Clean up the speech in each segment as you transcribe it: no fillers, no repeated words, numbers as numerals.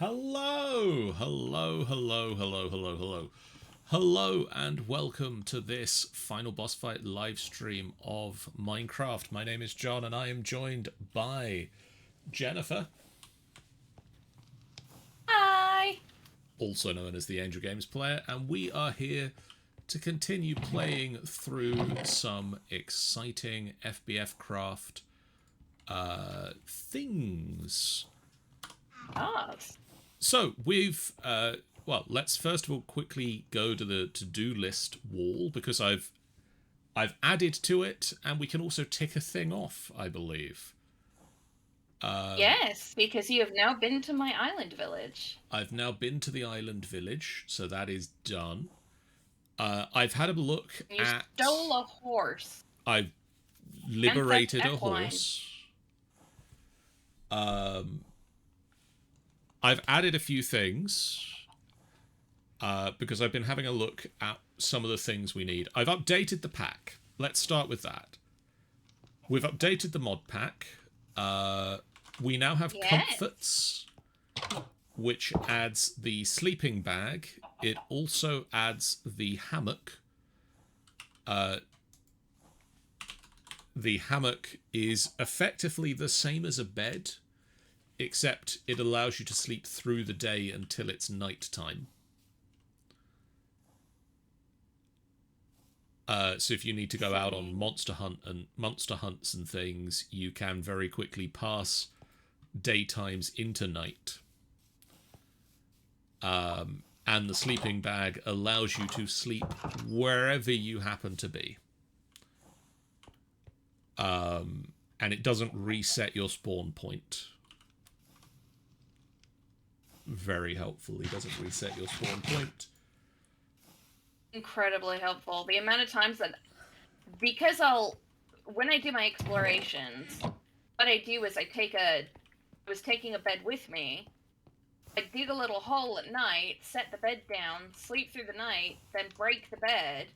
Hello, hello, hello, hello, hello, hello. Hello and welcome to this final boss fight live stream of Minecraft. My name is John and I am joined by Jennifer, Hi! also known as the Angel Games player, and we are here to continue playing through some exciting FBFCraft things. Yes. So we've well, let's first of all quickly go to the to-do list wall because I've added to it, and we can also tick a thing off, I believe. Yes, because you have now been to my island village. I've now been to the island village, so that is done. I've had a look You at. stole a horse. I've And that's liberated a equine. horse. I've added a few things because I've been having a look at some of the things we need. I've updated the pack. Let's start with that. We've updated the mod pack. We now have Yes. comforts, which adds the sleeping bag. It also adds the hammock. The hammock is effectively the same as a bed, except it allows you to sleep through the day until it's night time. So if you need to go out on monster hunts and things, you can very quickly pass daytimes into night. And the sleeping bag allows you to sleep wherever you happen to be. And it doesn't reset your spawn point. Very helpful. It doesn't reset your spawn point. Incredibly helpful. The amount of times that, when I do my explorations, what I do is I was taking a bed with me. I dig a little hole at night, set the bed down, sleep through the night, then break the bed,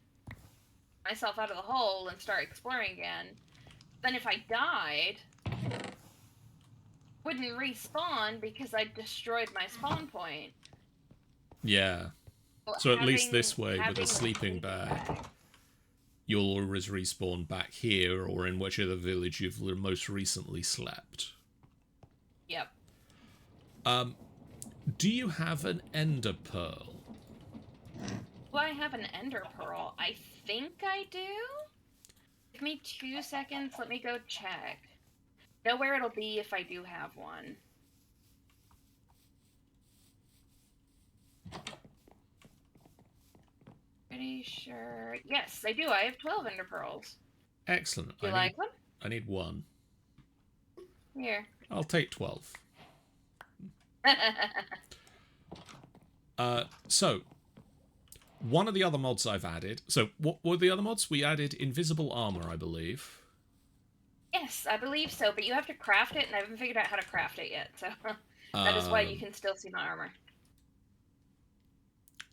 myself out of the hole, and start exploring again. Then if I died, wouldn't respawn because I destroyed my spawn point. Yeah. So at least this way, with a sleeping bag, you'll always respawn back here or in whichever village you've most recently slept. Yep. Do you have an ender pearl? Do I have an ender pearl? I think I do. Give me 2 seconds. Let me go check. Know where it'll be if I do have one. Pretty sure. Yes, I do. I have 12 ender pearls. Excellent. Do you like them? I need one. Here. I'll take 12. So, one of the other mods I've added... So, what were the other mods? We added invisible armor, I believe. Yes, I believe so, but you have to craft it, and I haven't figured out how to craft it yet, so that is why you can still see my armor.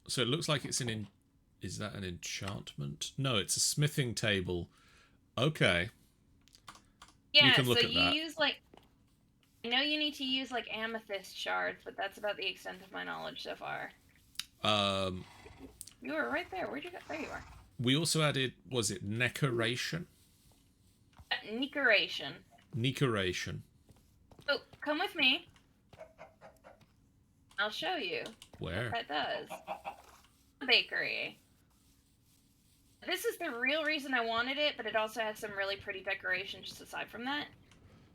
So it looks like it's an... Is that an enchantment? No, it's a smithing table. Okay. Yeah, we can look so at you that. use, like... I know you need to use, like, amethyst shards, but that's about the extent of my knowledge so far. You were right there. Where'd you go? There you are. We also added... Was it Necoration? Necoration. Necoration. Oh, come with me. I'll show you Where? what that does. The bakery. This is the real reason I wanted it, but it also has some really pretty decoration just aside from that.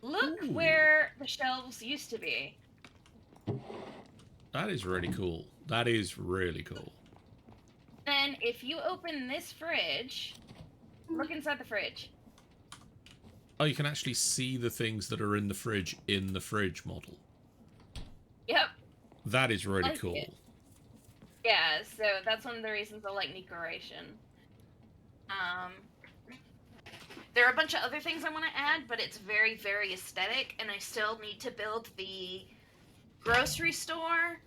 Look Ooh. where the shelves used to be. That is really cool. That is really cool. Then if you open this fridge, look inside the fridge. Oh, you can actually see the things that are in the fridge model. Yep. That is really Like cool. it. Yeah, so that's one of the reasons I like decoration. There are a bunch of other things I want to add, but it's very, very aesthetic, and I still need to build the grocery store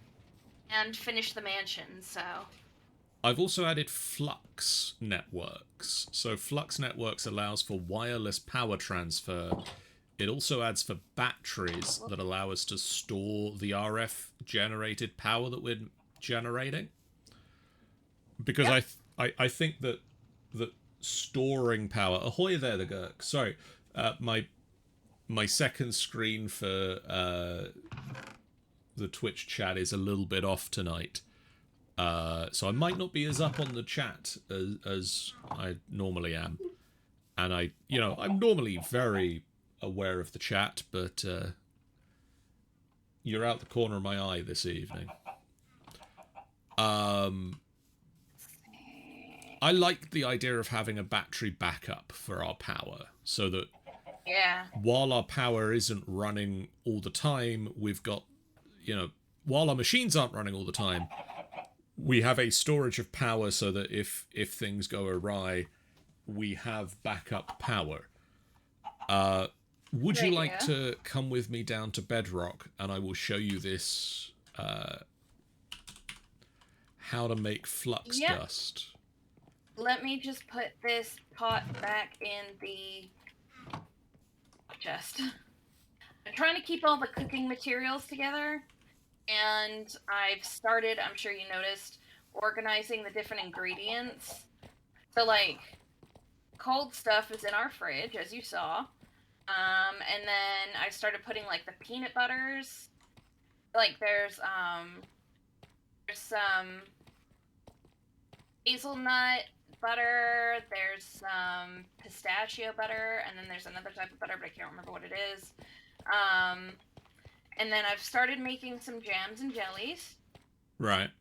and finish the mansion, so... I've also added Flux networks. So Flux networks allows for wireless power transfer it also adds for batteries that allow us to store the RF generated power that we're generating. Because I think that storing power. Ahoy there, the Gurk. Sorry, my second screen for the Twitch chat is a little bit off tonight. So I might not be as up on the chat as I normally am. And I'm normally very aware of the chat, but you're out the corner of my eye this evening. I like the idea of having a battery backup for our power, so that while our power isn't running all the time, we've got, while our machines aren't running all the time, we have a storage of power so that if things go awry, we have backup power. Would you like to come with me down to Bedrock, and I will show you this, how to make flux dust? Let me just put this pot back in the chest. I'm trying to keep all the cooking materials together, and I've started, I'm sure you noticed, organizing the different ingredients. So, like, cold stuff is in our fridge, as you saw. And then I started putting, like, the peanut butters. Like, there's some hazelnut butter, there's some pistachio butter, and then there's another type of butter, but I can't remember what it is. And then I've started making some jams and jellies. Right.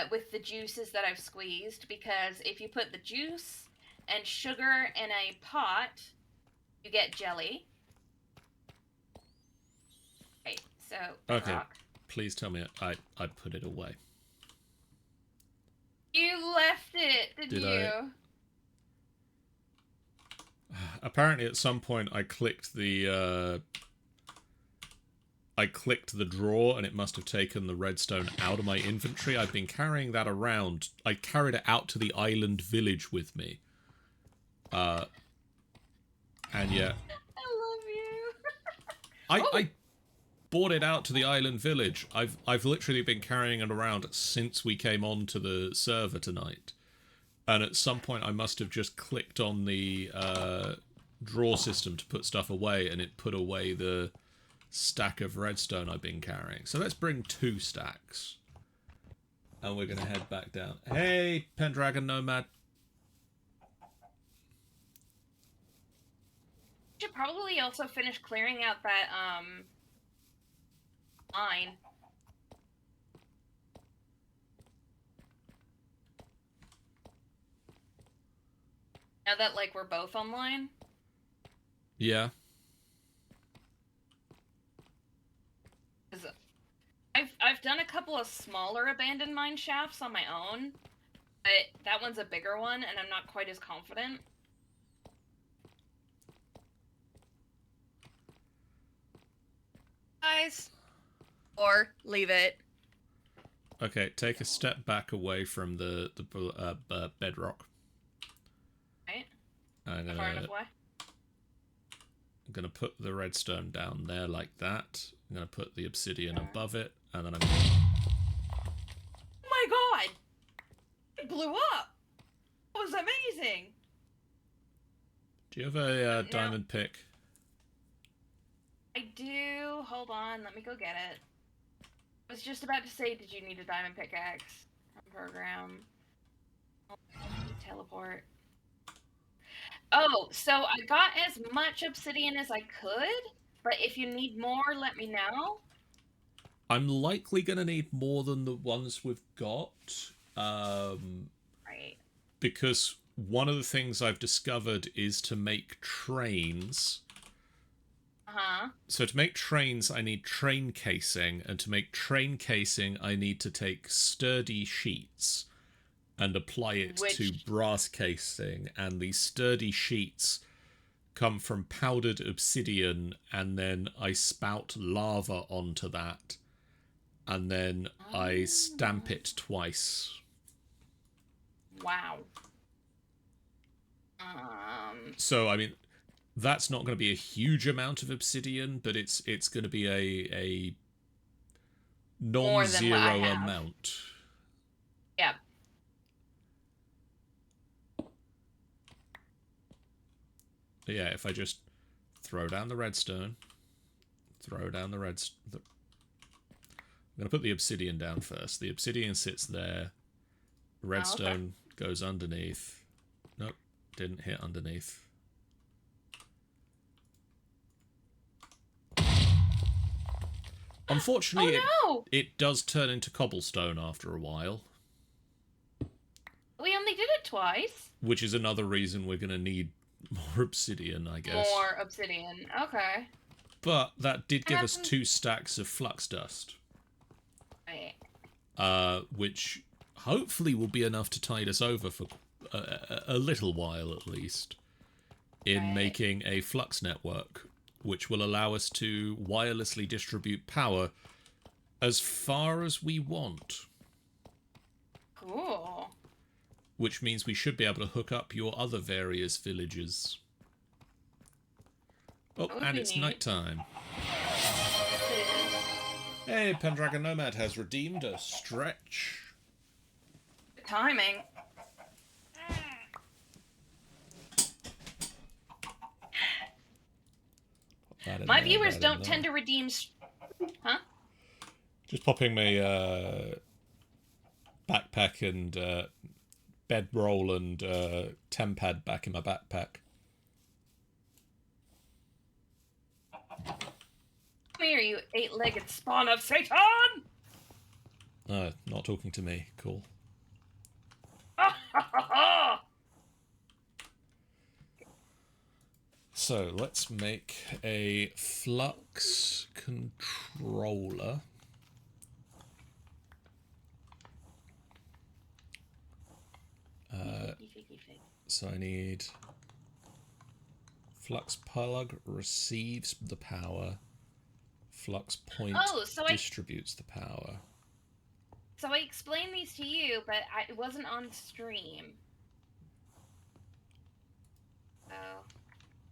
With the juices that I've squeezed, because if you put the juice and sugar in a pot, you get jelly. Okay, so... Okay, rock. please tell me I put it away. You left it, did you? Apparently at some point I clicked the drawer and it must have taken the redstone out of my inventory. I've been carrying that around. I carried it out to the island village with me. And yeah. I love you. I brought it out to the island village. I've literally been carrying it around since we came on to the server tonight. And at some point I must have just clicked on the drawer system to put stuff away, and it put away the stack of redstone I've been carrying. So let's bring 2 stacks. And we're going to head back down. Hey, Pendragon Nomad. Should probably also finish clearing out that line. Now that, like, we're both online. Yeah. I've done a couple of smaller abandoned mine shafts on my own, but that one's a bigger one, and I'm not quite as confident. Guys. Or leave it. Okay, take a step back away from the bedrock. Right. I'm Far enough away. gonna put the redstone down there like that. I'm gonna put the obsidian above it, and then I'm. Oh my god! It blew up. It was amazing. Do you have a diamond pick? I do. Hold on, let me go get it. I was just about to say, did you need a diamond pickaxe? Program. Teleport. Oh, so I got as much obsidian as I could, but if you need more, let me know. I'm likely gonna need more than the ones we've got. Right. Because one of the things I've discovered is to make trains. Uh-huh. So to make trains, I need train casing, and to make train casing, I need to take sturdy sheets and apply it to brass casing, and these sturdy sheets come from powdered obsidian, and then I spout lava onto that, and then I stamp it twice. Wow. So, I mean, That's not going to be a huge amount of obsidian, but it's going to be a More than what I non-zero have. amount. Yeah. But yeah, if I just throw down the redstone, throw down the redstone. I'm going to put the obsidian down first. The obsidian sits there. Redstone goes underneath. Nope, didn't hit underneath. Unfortunately, it does turn into cobblestone after a while. We only did it twice. Which is another reason we're going to need more obsidian, I guess. More obsidian, okay. But that did give us 2 stacks of flux dust. Right. Which hopefully will be enough to tide us over for a little while at least. In making a flux network, which will allow us to wirelessly distribute power as far as we want. Cool. Which means we should be able to hook up your other various villages. Oh, and it's nighttime. Hey, Pendragon Nomad has redeemed a stretch. Good timing. My viewers don't tend to redeem... Huh? Just popping my backpack and bedroll and tempad back in my backpack. Come here, you 8-legged spawn of Satan! Not talking to me. Cool. So, let's make a flux controller. So I need flux plug receives the power, flux point distributes the power. So I explained these to you, but it wasn't on stream. So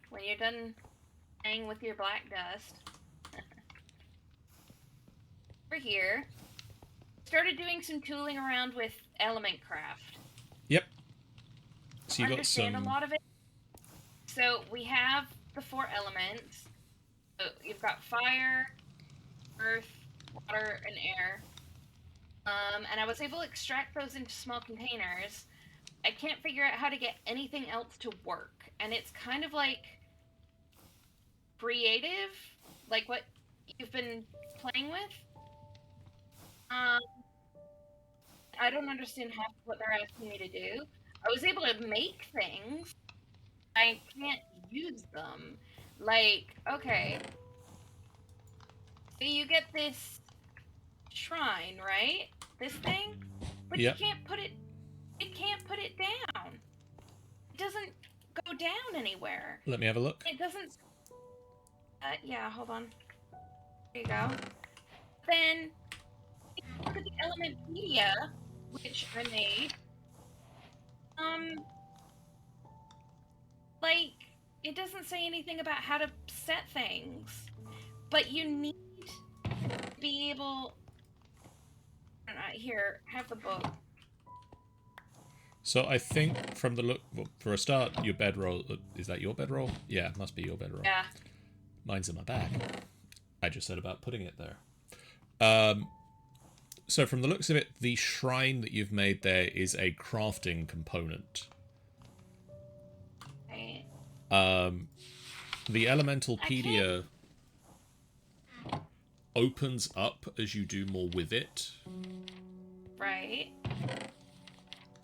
when you're done playing with your black dust, over here, started doing some tooling around with element craft. Yep. So you got a lot of it. So we have the 4 elements. So you've got fire, earth, water, and air. And I was able to extract those into small containers. I can't figure out how to get anything else to work. And it's kind of like creative, like what you've been playing with. I don't understand half what they're asking me to do. I was able to make things. I can't use them. Like, okay. So you get this shrine, right? This thing? But you can't put it... It can't put it down. It doesn't go down anywhere. Let me have a look. It doesn't... yeah, hold on. There you go. Then, look at the Elementpedia, which I made. Like, it doesn't say anything about how to set things. But you need to be able... Here, have the book. So I think from the look... Well, for a start, your bedroll... Is that your bedroll? Yeah, it must be your bedroll. Yeah. Mine's in my bag. I just said about putting it there. So from the looks of it, the shrine that you've made there is a crafting component. Right. The Elementalpedia opens up as you do more with it. Right.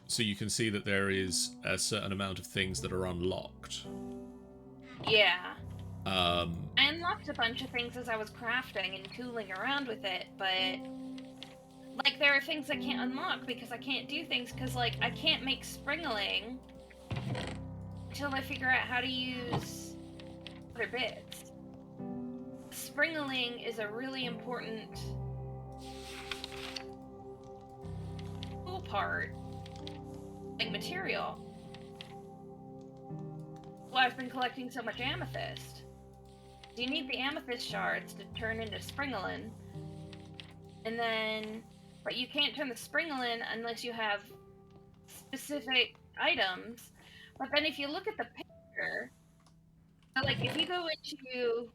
So you can see that there is a certain amount of things that are unlocked. Yeah. I unlocked a bunch of things as I was crafting and tooling around with it, but... Like, there are things I can't unlock because I can't do things because, like, I can't make springling until I figure out how to use other bits. Springling is a really important tool part, like material. why I've been collecting so much amethyst. You need the amethyst shards to turn into springolin, and then, but you can't turn the springolin unless you have specific items. But then if you look at the picture, so like if you go into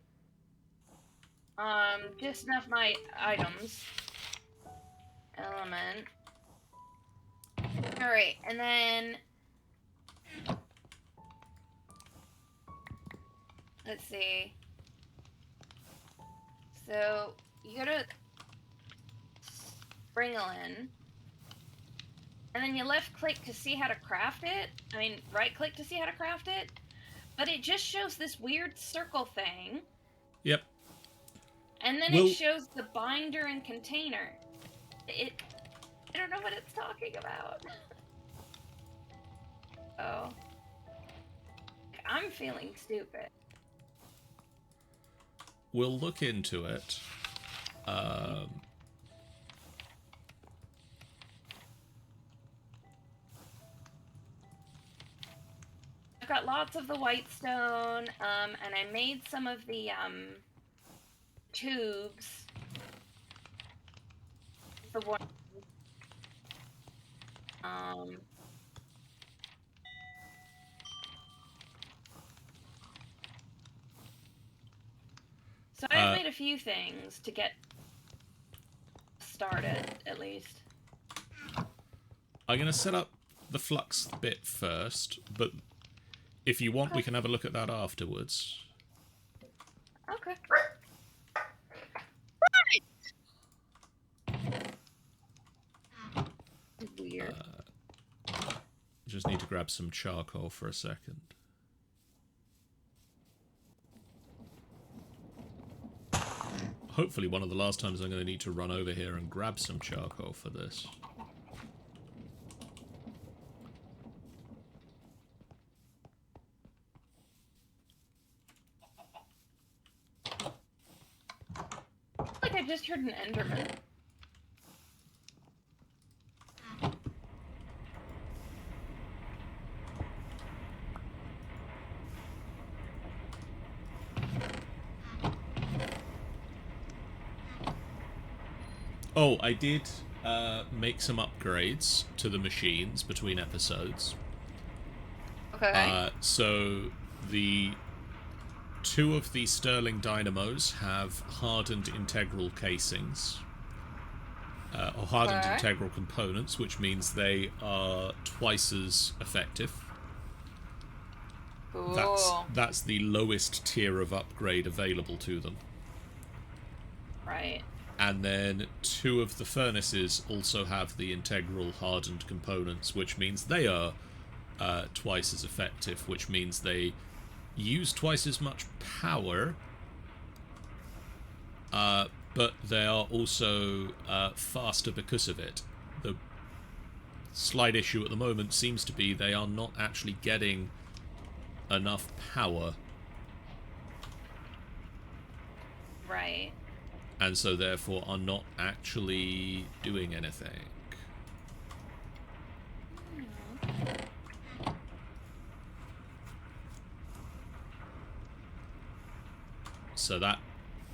just enough my items element. All right, and then let's see. So you go to springolin, and then you left click to see how to craft it. I mean, right click to see how to craft it. But it just shows this weird circle thing. Yep. And then it shows the binder and container. I don't know what it's talking about. Oh. I'm feeling stupid. We'll look into it. I've got lots of the white stone, and I made some of the tubes. The one. So I've made a few things to get started, at least. I'm going to set up the flux bit first, but if you want, we can have a look at that afterwards. Okay. Weird. Just need to grab some charcoal for a second. Hopefully one of the last times I'm going to need to run over here and grab some charcoal for this. Like I just heard an Enderman. Oh, I did make some upgrades to the machines between episodes. Okay. So the two of the Sterling dynamos have hardened integral casings. Or hardened integral components, which means they are twice as effective. Cool. That's the lowest tier of upgrade available to them. Right. And then two of the furnaces also have the integral hardened components, which means they are twice as effective, which means they use twice as much power, but they are also faster because of it. The slight issue at the moment seems to be they are not actually getting enough power. Right. And so therefore are not actually doing anything. So that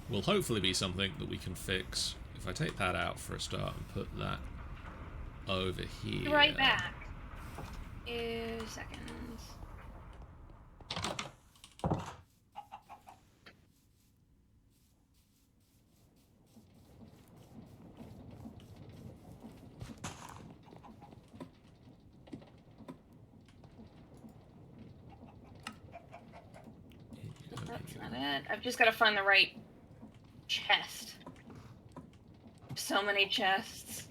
will hopefully be something that we can fix. If I take that out for a start and put that over here. Be right back. 2 seconds. That's not it. I've just got to find the right chest. So many chests.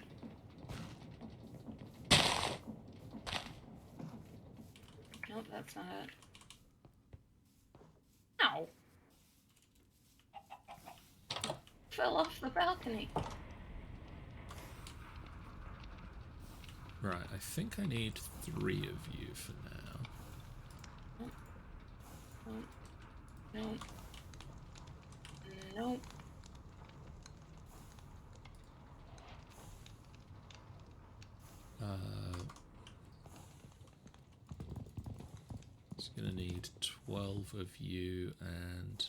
Nope, that's not it. Ow. Fell off the balcony. Right, I think I need 3 of you for now. Nope. Nope. It's going to need 12 of you and...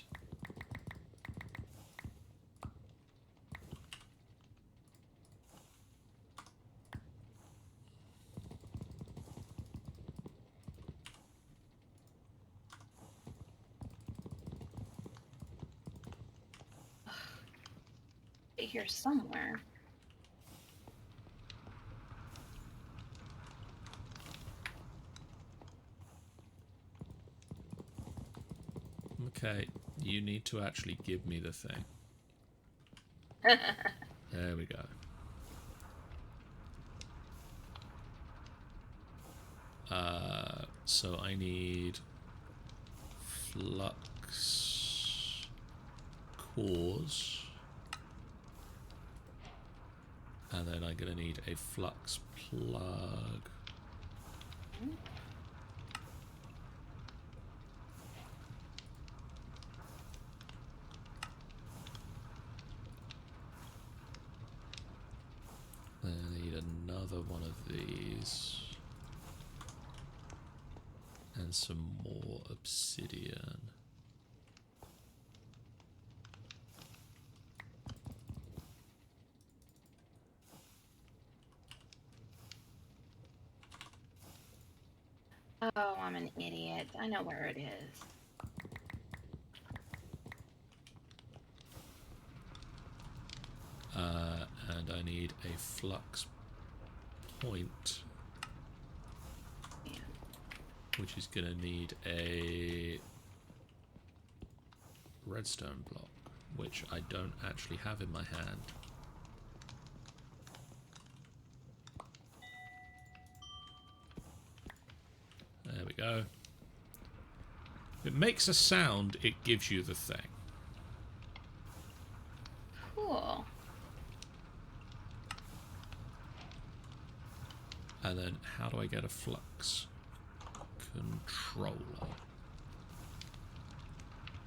Here somewhere. Okay, you need to actually give me the thing. There we go. So I need flux cores. And then I'm going to need a flux plug. Then I need another one of these. And some more obsidian. Oh, I'm an idiot. I know where it is. And I need a flux point. Yeah. Which is going to need a redstone block, which I don't actually have in my hand. There we go. If it makes a sound, it gives you the thing. Cool. And then how do I get a flux controller?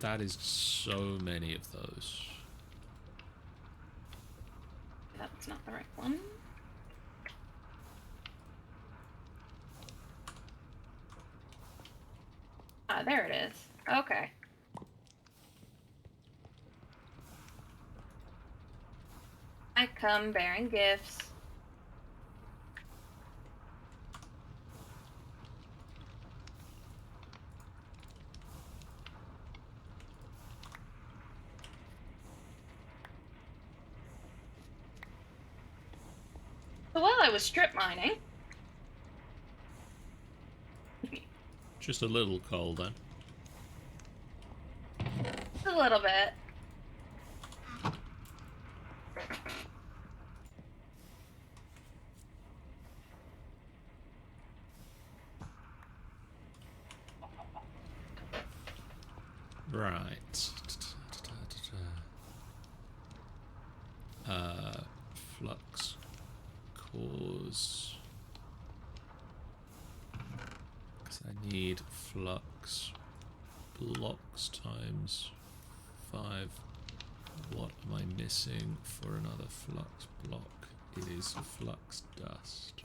That is so many of those. That's not the right one. Ah, there it is. Okay. I come bearing gifts. So while I was strip mining, Just a little cold then. a little bit. Right. Flux cores. Because I need flux blocks times 5. What am I missing for another flux block? It is flux dust.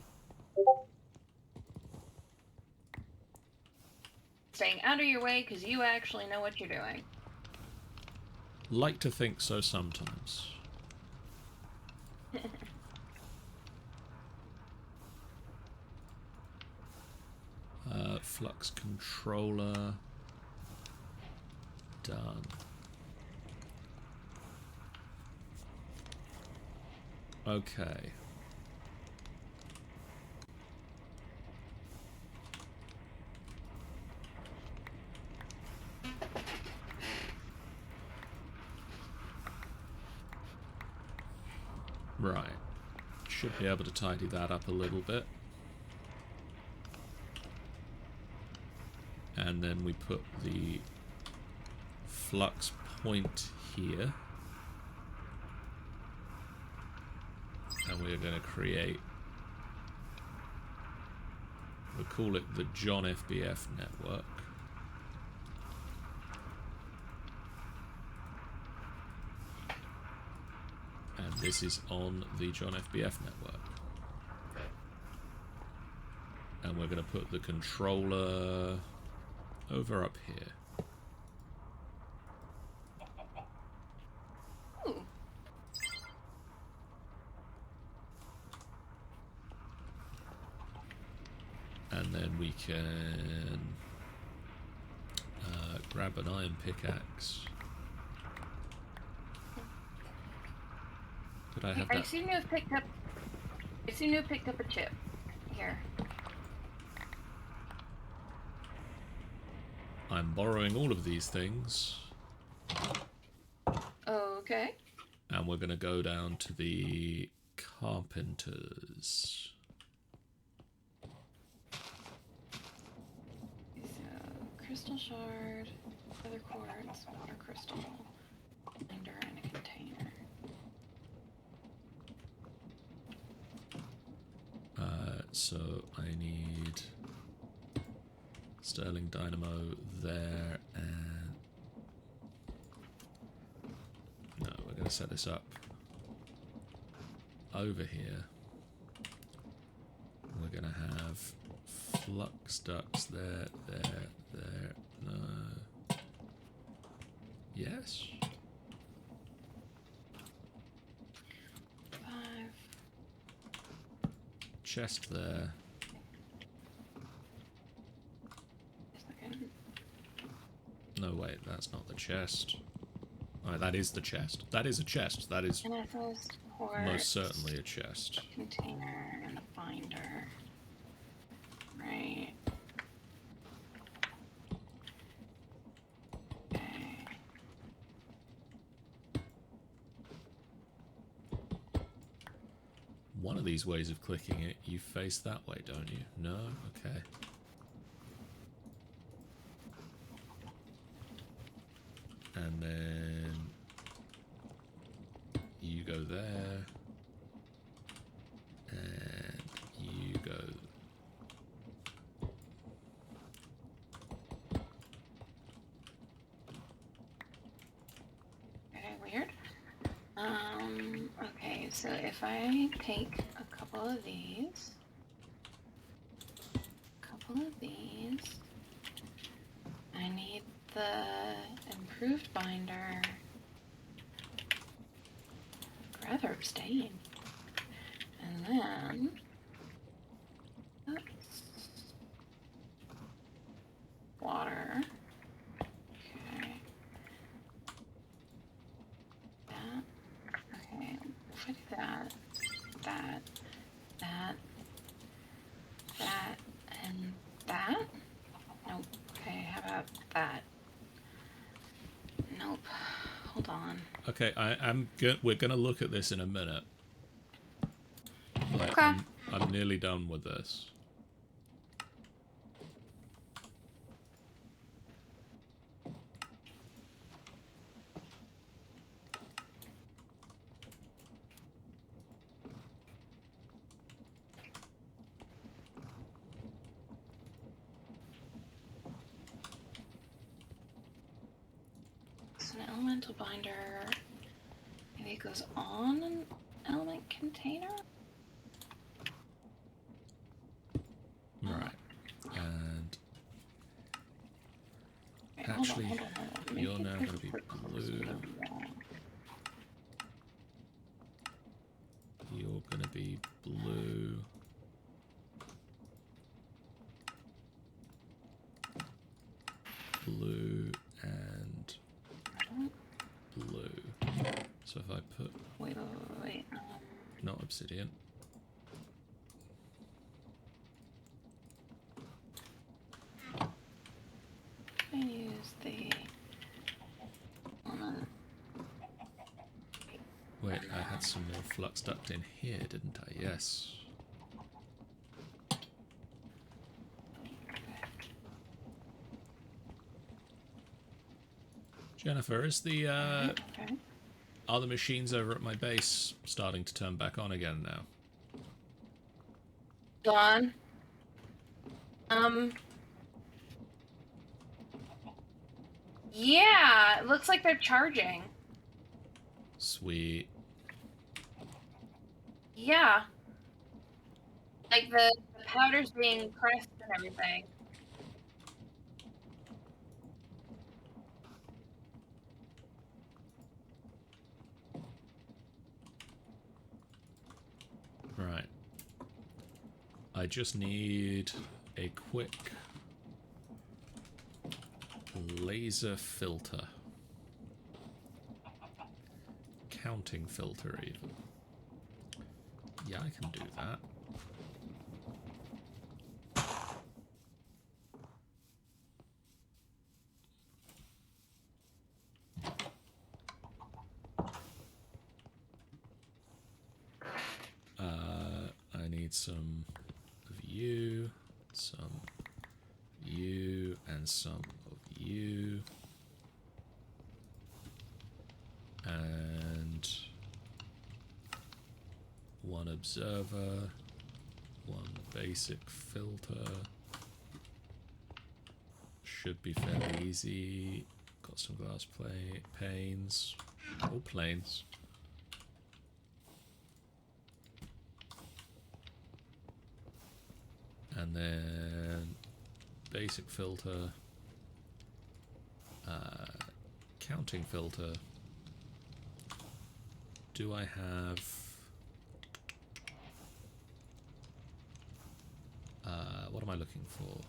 Staying out of your way because you actually know what you're doing. Like to think so sometimes. Flux controller. Done. Okay. Right. Should be able to tidy that up a little bit. And then we put the flux point here. And we're going to create, we'll call it the John FBF network. And this is on the John FBF network. And we're going to put the controller over up here. Ooh. And then we can grab an iron pickaxe. Did I have that? I seem to have picked up a chip. Here. I'm borrowing all of these things. Okay. And we're going to go down to the carpenters. So, crystal shard, feather quartz, water crystal, binder, and a container. So I need sterling dynamo there, and no, we're going to set this up over here. We're going to have flux ducts there. No. Yes. 5. Chest there. Second. No, wait, that's not the chest. Oh, that is the chest. That is a chest. That is Amethyst, quartz, most certainly a chest. container, and a binder. Right. Okay. One of these ways of clicking it, you face that way, don't you? No? Okay. And then you go there. And you go... Okay, weird. Okay, so if I take a couple of these, I need the improved binder. I'd rather abstain. And then, oops, water. Okay. That. Okay, if I do that, and that. Nope. Okay, how about that? Nope. Hold on. Okay, we're gonna look at this in a minute. Like, Okay. I'm nearly done with this. It's an elemental binder. Maybe it goes on an element container? Right. And Wait, actually, hold on. you're Maybe now there's going to be blue. wrong. You're going to be blue. Blue and blue. So if I put Wait. not obsidian. I use the element. Wait, I had some more flux duct in here, didn't I? Yes. Jennifer, is the Okay. are the machines over at my base starting to turn back on again now? Dawn. Yeah, it looks like they're charging. Sweet. Yeah. Like the powder's being pressed and everything. Right. I just need a quick laser filter. Counting filter, even. Yeah, I can do that. I need some of you, some of you, and some of you. And one observer, one basic filter. Should be fairly easy. Got some glass panes, or planes. And then basic filter, counting filter. Do I have what am I looking for?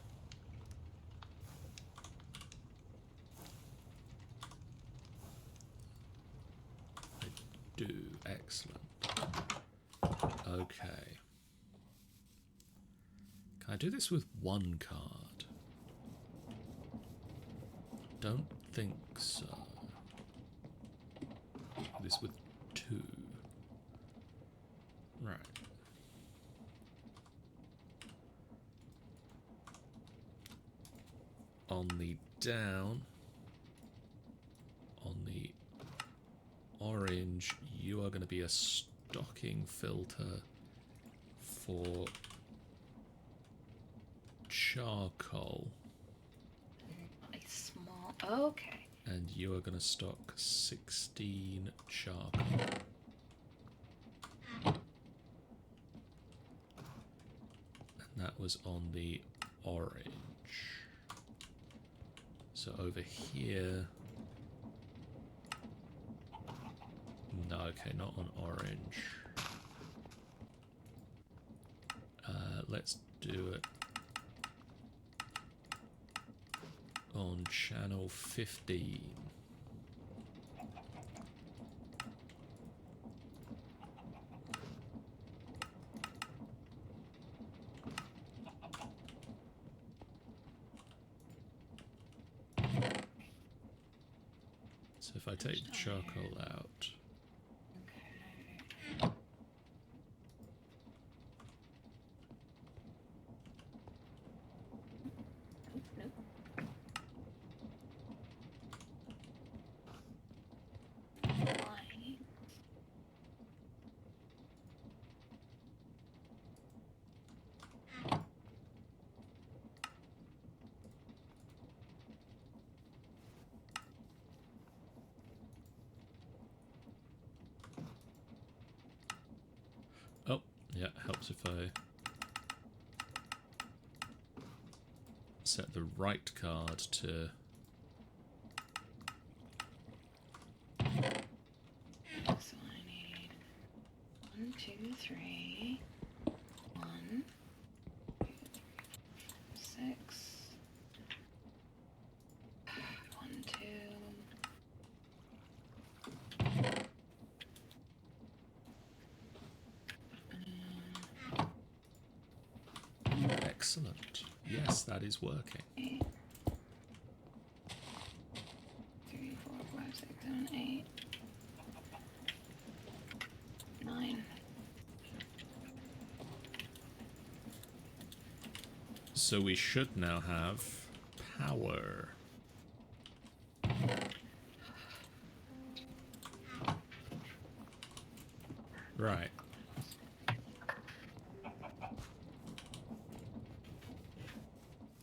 I do. Excellent. Okay. Can I do this with one card? Don't think so. This with two. Right. On the down, on the orange, you are going to be a stocking filter for charcoal. A small... Okay. And you are going to stock 16 charcoal. And that was on the orange. So over here... No, okay, not on orange. Let's do it on channel 15. So if I take the charcoal out... Oh, yeah, helps if I set the right card to... So I need 1, 2, 3, 1, 2, 3, 6, 1, 2. Excellent. Yes, that is working. 8, 3, 4, 5, 6, 7, 8, 9. So we should now have power. Right.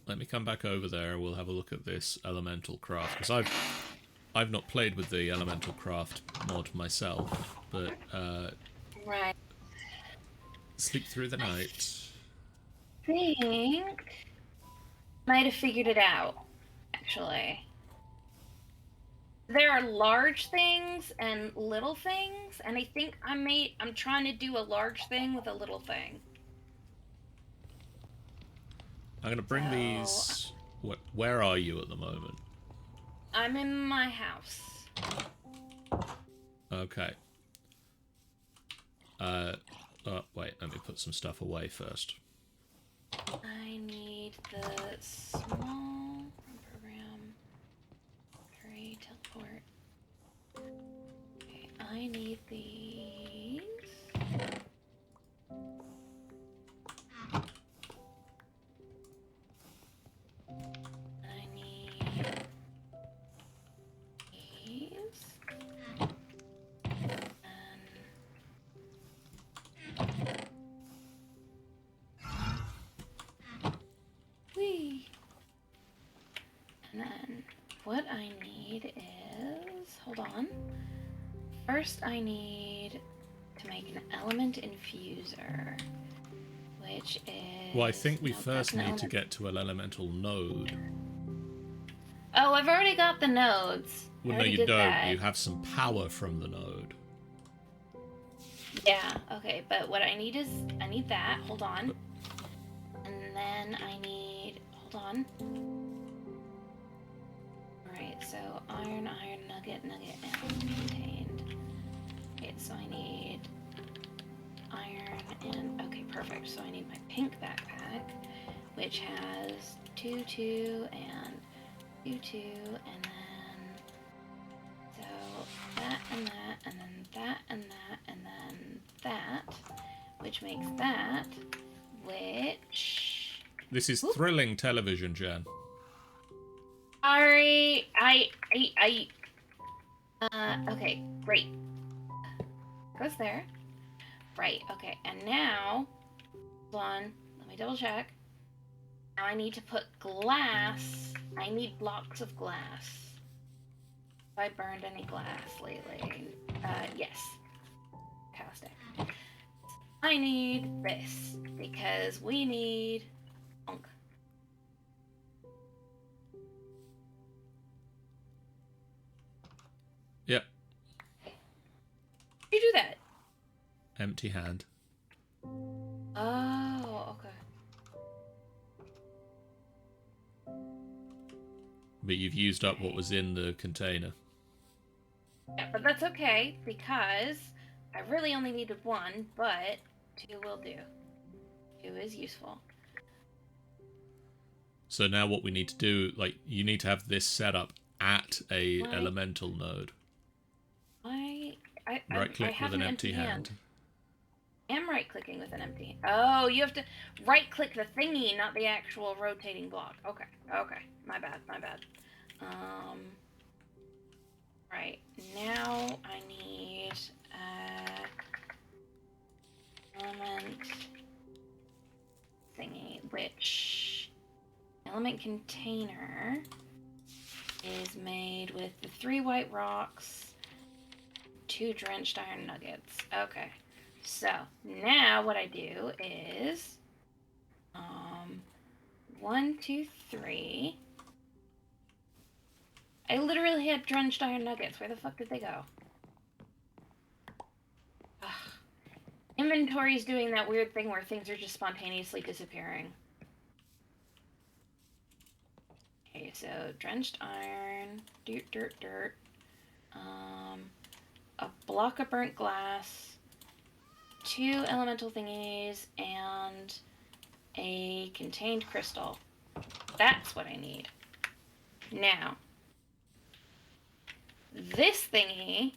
Let me come back over there. We'll have a look at this elemental craft, because I've not played with the elemental craft mod myself, but Right. sleep through the night. I think might have figured it out, actually. there are large things and little things, and I think I'm trying to do a large thing with a little thing. I'm gonna bring these. Where are you at the moment? I'm in my house. Okay. Wait. Let me put some stuff away first. I need the small program. Hurry, teleport. Okay, I need these. I need these. Whee! And then what I need is, hold on. First I need to make an element infuser, which is... Well, I think we first need to get to an elemental node. Oh, I've already got the nodes. Well, no, you don't. That. You have some power from the node. Yeah, okay, but what I need is, I need that, hold on. And then I need, hold on. Alright, so iron, nugget, and contained. Okay, so I need iron and, okay, perfect. So I need my pink backpack, which has 2, 2, and 2, 2, and then, so that, and that, and then that, and that, and then that, which makes that, which... This is thrilling television, Jen. Sorry, okay, great. Goes there. Right, okay, and now, hold on, let me double check. Now I need to put glass, I need blocks of glass. Have I burned any glass lately? Yes. Fantastic. I need this, because we need funk. Yep. How do you do that? Empty hand. Oh, okay. But you've used up what was in the container. Yeah, but that's okay, because I really only needed 1, but 2 will do. 2 is useful. So now what we need to do, like, you need to have this set up at a elemental node. Right-click with an empty hand. I am right-clicking with an empty... Oh, you have to right-click the thingy, not the actual rotating block. Okay, okay. My bad. Right, now I need element thingy, which element container is made with the 3 white rocks, 2 drenched iron nuggets. Okay, so now what I do is 1, 2, 3. I literally had drenched iron nuggets. Where the fuck did they go? Ugh. Inventory's doing that weird thing where things are just spontaneously disappearing. Okay, so drenched iron, dirt. A block of burnt glass, 2 elemental thingies, and a contained crystal. That's what I need. Now, this thingy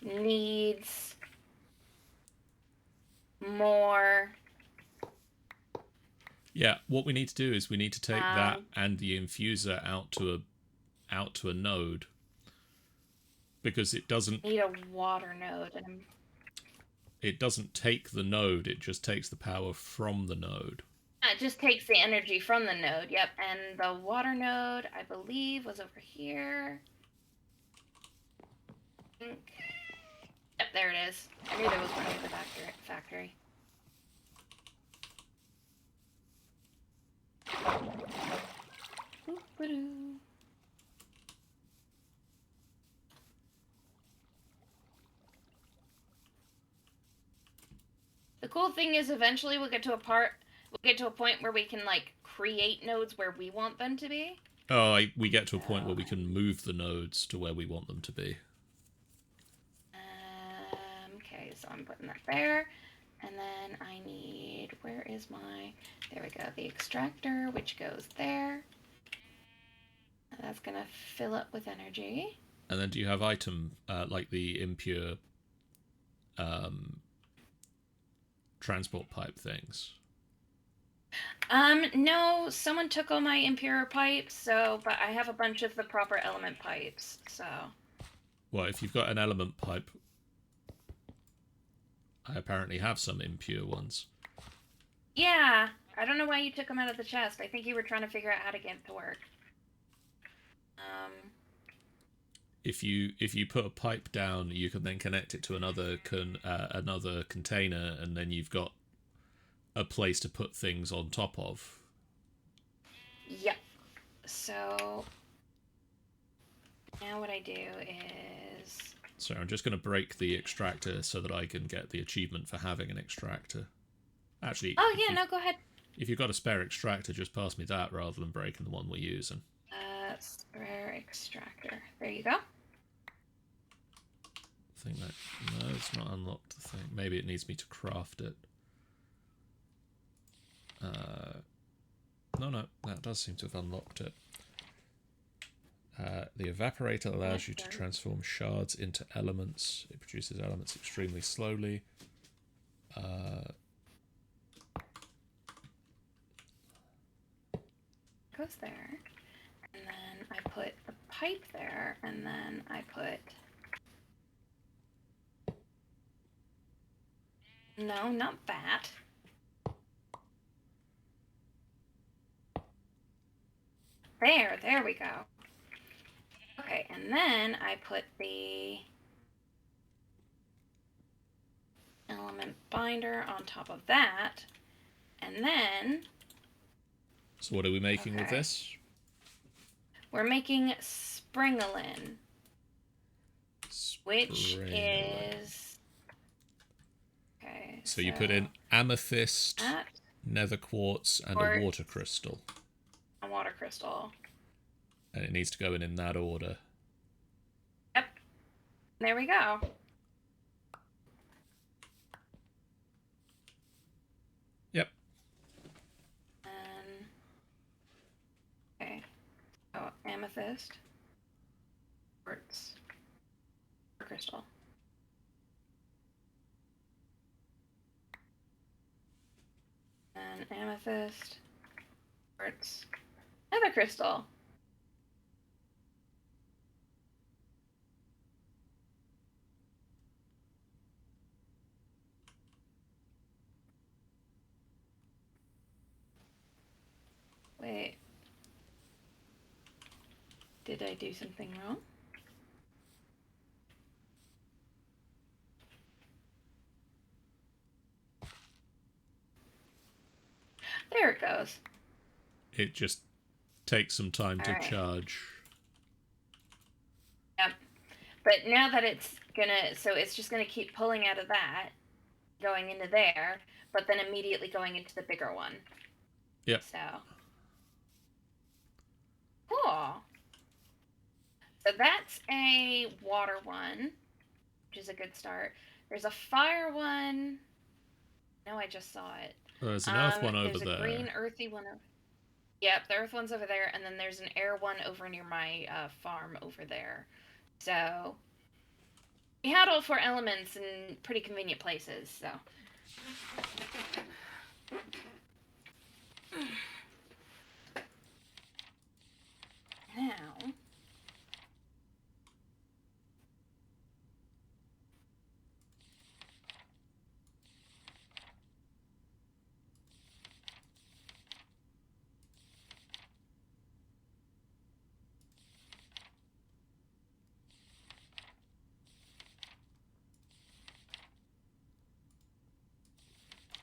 needs more. Yeah, what we need to do is we need to take that and the infuser out to a node, because it doesn't need a water node. And it doesn't take the node; it just takes the power from the node. It just takes the energy from the node. Yep, and the water node, I believe, was over here. Yep, there it is. I knew there was one at the factory. The cool thing is eventually we'll get to a point where we can like create nodes where we want them to be. Oh, we get to a point where we can move the nodes to where we want them to be. Okay, so I'm putting that there. And then I need, where is my, there we go, the extractor, which goes there. And that's going to fill up with energy. And then do you have item, like the impure transport pipe things? No, someone took all my impure pipes, but I have a bunch of the proper element pipes, so. Well, if you've got an element pipe, I apparently have some impure ones. Yeah, I don't know why you took them out of the chest. I think you were trying to figure out how to get it to work. If you put a pipe down, you can then connect it to another container, and then you've got a place to put things on top of. Yep. So now what I do is... So I'm just going to break the extractor so that I can get the achievement for having an extractor. Actually... Oh, yeah, no, go ahead. If you've got a spare extractor, just pass me that rather than breaking the one we're using. Spare extractor. There you go. I think that... No, it's not unlocked the thing. Maybe it needs me to craft it. No, that does seem to have unlocked it. The evaporator allows you to transform shards into elements. It produces elements extremely slowly. Goes there. And then I put the pipe there, and then I put... No, not that. There we go. Okay, and then I put the element binder on top of that, and then... So what are we making with this? We're making springolin, which is... Okay, so you put in amethyst, nether quartz, and a water crystal. A water crystal. And it needs to go in that order. Yep. There we go. Yep. Okay. So amethyst, quartz, crystal. And amethyst, quartz, nether crystal. Wait. Did I do something wrong? There it goes. It just takes some time to charge. Yep. But now that it's just gonna keep pulling out of that, going into there, but then immediately going into the bigger one. Yep. So. Cool. So that's a water one, which is a good start. There's a fire one. No, I just saw it. There's an earth one over there. There's a green, earthy one. Yep, the earth one's over there, and then there's an air one over near my farm over there. So we had all 4 elements in pretty convenient places. So. Now.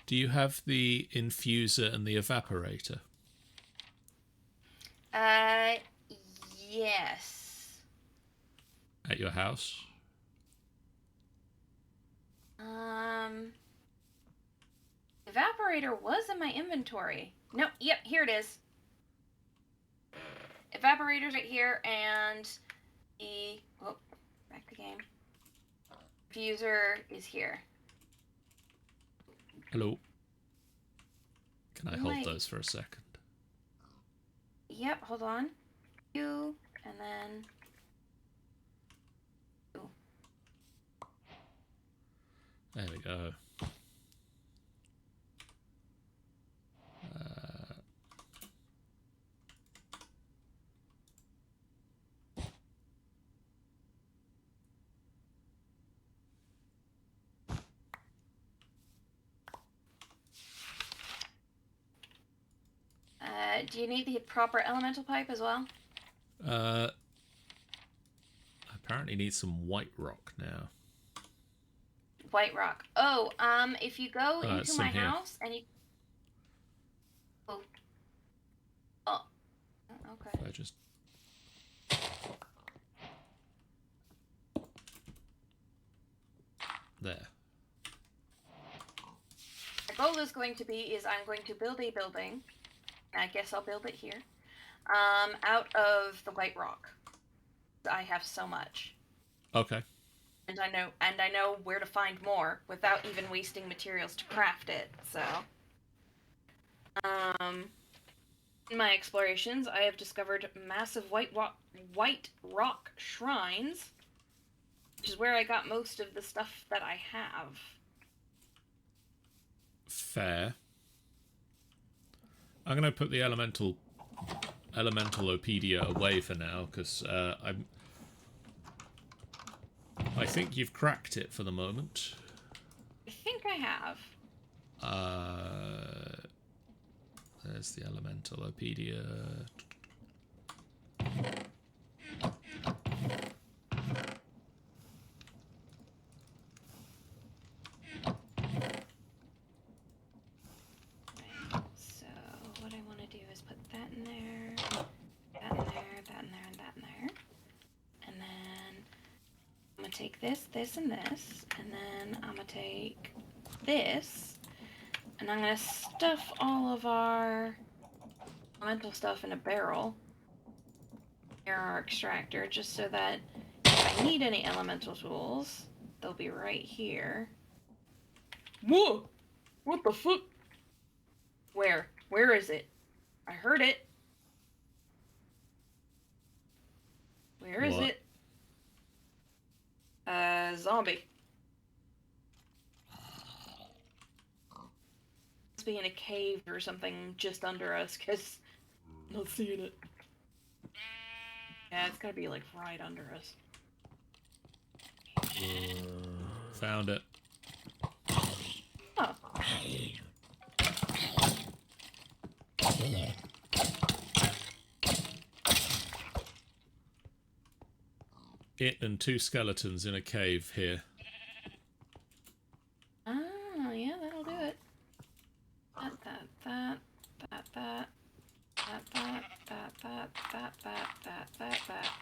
Do you have the infuser and the evaporator? Yes. At your house? Evaporator was in my inventory. No, yep, here it is. Evaporator's right here, and the... Oh, back to game. Diffuser is here. Hello. Can I hold those for a second? Yep, hold on. You, and then... Ooh. There we go. Do you need the proper elemental pipe as well? Apparently need some white rock now. White rock. Oh, if you go into my house and you... Oh. Oh. Okay. So I just... There. The goal is going to be is I'm going to build a building. I guess I'll build it here. Out of the white rock. I have so much. Okay. And I know where to find more without even wasting materials to craft it. So, in my explorations, I have discovered massive white rock shrines, which is where I got most of the stuff that I have. Fair. I'm going to put the Elementalopedia away for now, because I think you've cracked it for the moment. I think I have. There's the Elementalopedia. So what I want to do is put that in there, that in there, that in there, and that in there. And then I'm going to take this, this, and this. And then I'm going to take this. And I'm going to stuff all of our elemental stuff in a barrel near our extractor, just so that if I need any elemental tools, they'll be right here. Whoa! What the fuck? Where? Where is it? I heard it. Where is it? Zombie. Must be in a cave or something just under us, because I'm not seeing it. Yeah, it's gotta be like right under us. Found it. Oh. It and two skeletons in a cave here. Oh, yeah, that'll do it. That,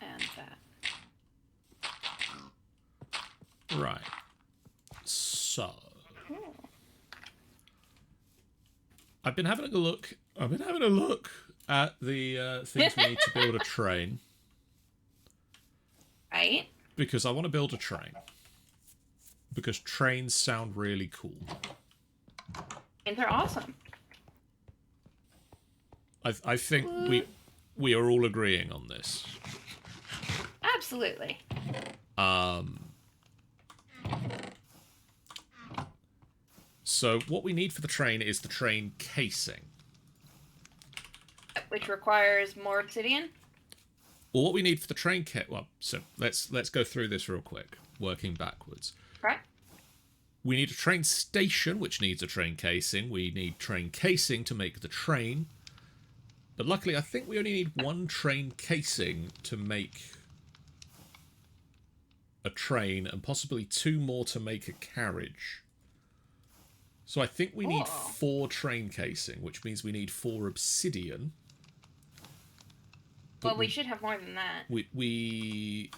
and that. Right. So... Cool. I've been having a look at the things we need to build a train. Right? Because I want to build a train. Because trains sound really cool. And they're awesome. I think we are all agreeing on this. Absolutely. So what we need for the train is the train casing. Which requires more obsidian? Well, what we need for the train so let's go through this real quick, working backwards. Right. We need a train station, which needs a train casing. We need train casing to make the train. But luckily, I think we only need one train casing to make a train, and possibly two more to make a carriage. So I think we need 4 train casing, which means we need 4 obsidian. Well, we should have more than that. We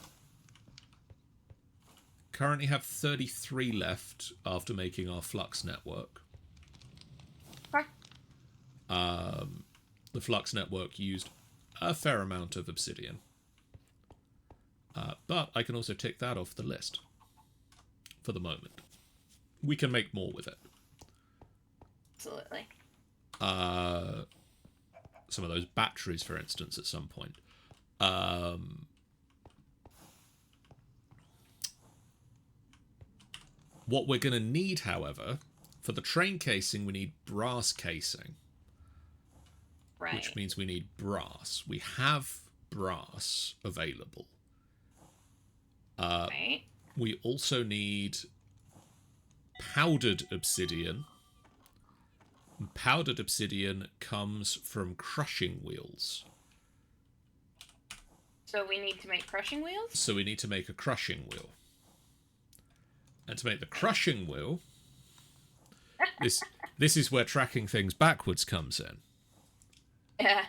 currently have 33 left after making our Flux network. The Flux network used a fair amount of obsidian. But I can also tick that off the list for the moment. We can make more with it. Absolutely. Some of those batteries, for instance, at some point. What we're going to need, however, for the train casing, we need brass casing. Right. Which means we need brass. We have brass available. Right. We also need powdered obsidian. And powdered obsidian comes from crushing wheels. So we need to make crushing wheels? So we need to make a crushing wheel. And to make the crushing wheel, this is where tracking things backwards comes in. Yeah.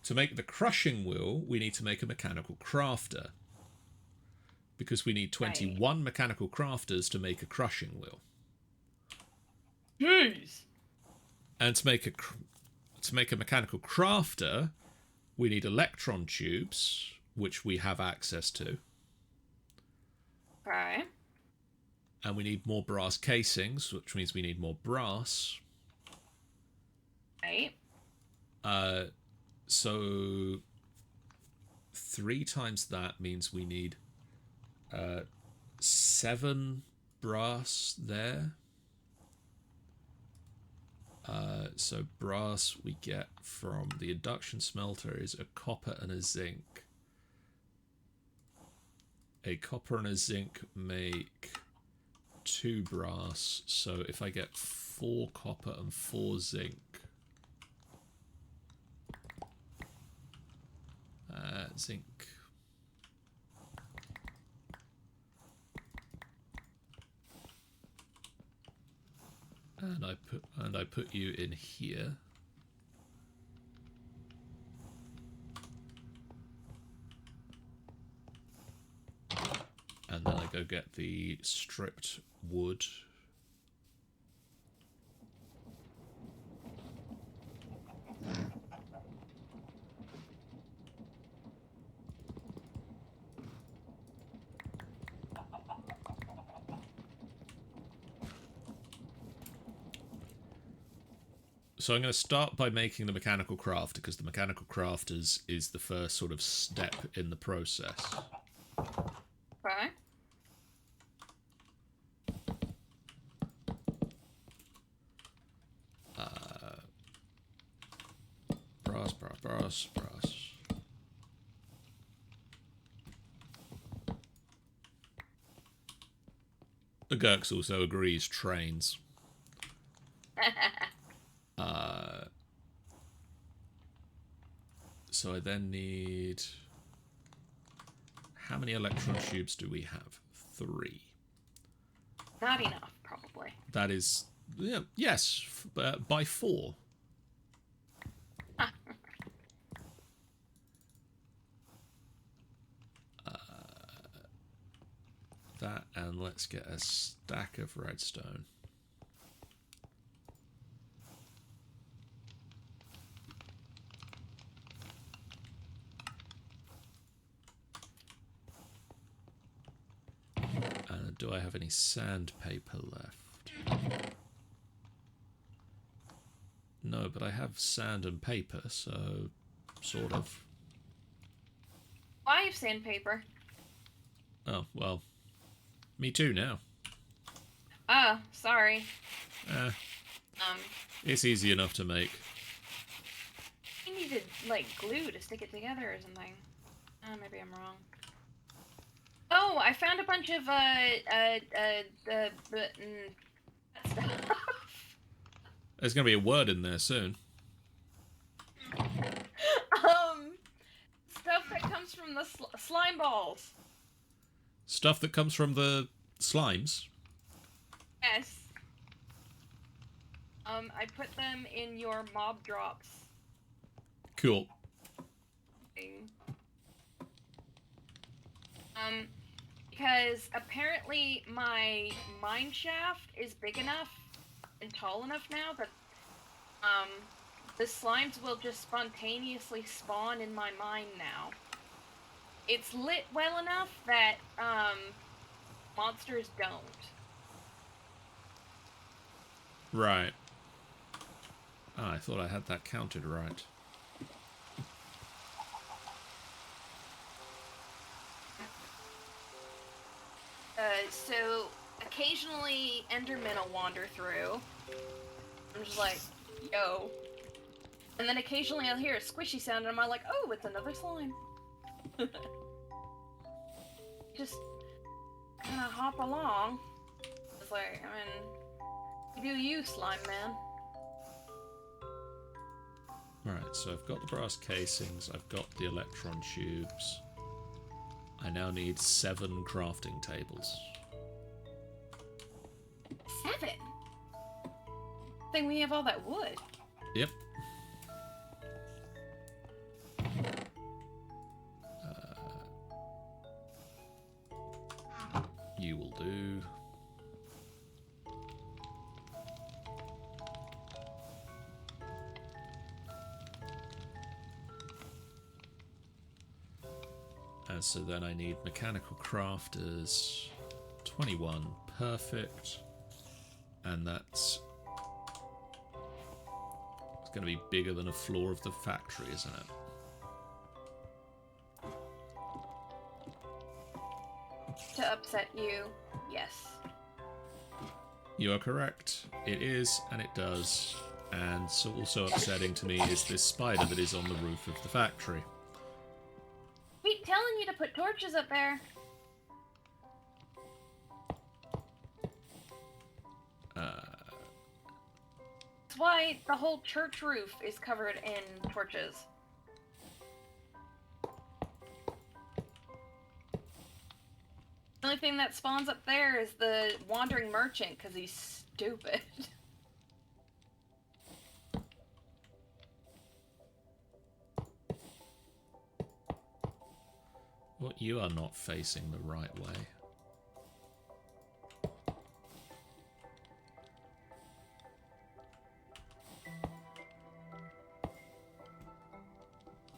To make the crushing wheel, we need to make a mechanical crafter. Because we need 21 mechanical crafters to make a crushing wheel. Jeez. And to make a mechanical crafter, we need electron tubes, which we have access to. Okay. And we need more brass casings, which means we need more brass. Right. So 3 times that means we need 7 brass there. So brass we get from the induction smelter is a copper and a zinc. A copper and a zinc make 2 brass. So if I get 4 copper and 4 zinc, zinc. And I put you in here. And then I go get the stripped wood. So I'm going to start by making the mechanical crafter, because the mechanical crafters is the first sort of step in the process. Okay. Brass. The Gurks also agrees trains. So I then need... How many electron tubes do we have? 3. Not enough, probably. That is... Yeah, yes, by 4. That, and let's get a stack of redstone. Do I have any sandpaper left? No, but I have sand and paper, so sort of. I have sandpaper. Oh, well, me too now. Oh, sorry. It's easy enough to make. You needed, like, glue to stick it together or something. Oh, maybe I'm wrong. Oh, I found a bunch of, stuff. There's going to be a word in there soon. Stuff that comes from the slime balls. Stuff that comes from the slimes? Yes. I put them in your mob drops. Cool. Because apparently my mine shaft is big enough and tall enough now that, The slimes will just spontaneously spawn in my mind now. It's lit well enough that, monsters don't. Right. Ah, I thought I had that counted right. So occasionally Endermen will wander through. I'm just like, yo. And then occasionally I'll hear a squishy sound and I'm like, oh, it's another slime. Just kind of hop along. It's like, I mean, you do you, slime man. Right, so I've got the brass casings, I've got the electron tubes. I now need 7 crafting tables. 7? I think we have all that wood. Yep. You will do. And so then I need mechanical crafters. 21. Perfect. And that's... It's going to be bigger than a floor of the factory, isn't it? To upset you, yes. You are correct. It is, and it does. And so also upsetting to me is this spider that is on the roof of the factory. Keep telling you to put torches up there. That's why the whole church roof is covered in torches. The only thing that spawns up there is the wandering merchant, because he's stupid. Well, you are not facing the right way.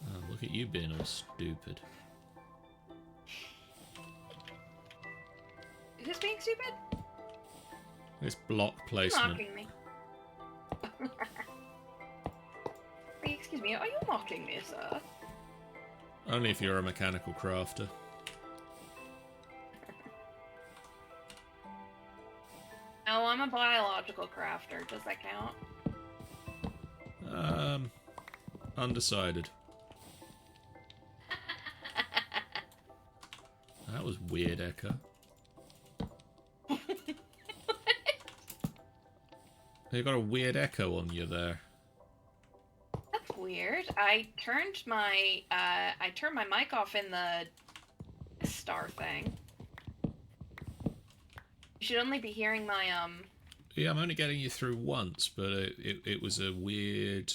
Oh, look at you being all stupid. Who's being stupid? This block placement. Mocking me. Excuse me, are you mocking me, sir? Only if you're a mechanical crafter. No, I'm a biological crafter. Does that count? Undecided. That was weird, Echo. You got a weird echo on you there. That's weird. I turned my mic off in the star thing. You should only be hearing my Yeah, I'm only getting you through once, but it was a weird...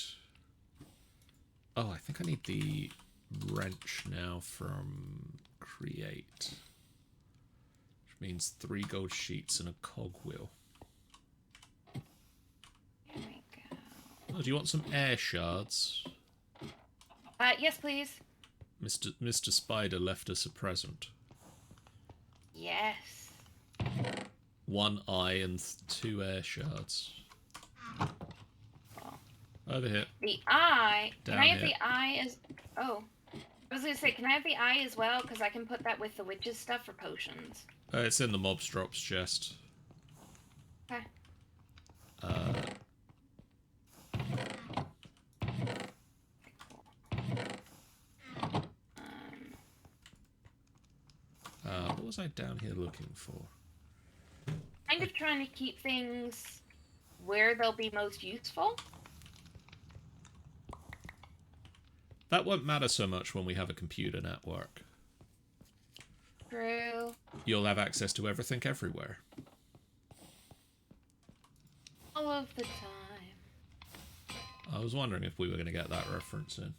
Oh, I think I need the wrench now from Create. Which means 3 gold sheets and a cogwheel. There we go. Oh, do you want some air shards? Yes, please. Mr. Spider left us a present. Yes. 1 eye and 2 air shards. Over here. The eye. Down Can I have here. the eye as? Oh, I was gonna say, can I have the eye as well? Because I can put that with the witch's stuff for potions. It's in the mobs drops chest. Okay. What was I down here looking for? Kind of trying to keep things where they'll be most useful. That won't matter so much when we have a computer network. True. You'll have access to everything everywhere. All of the time. I was wondering if we were going to get that reference in.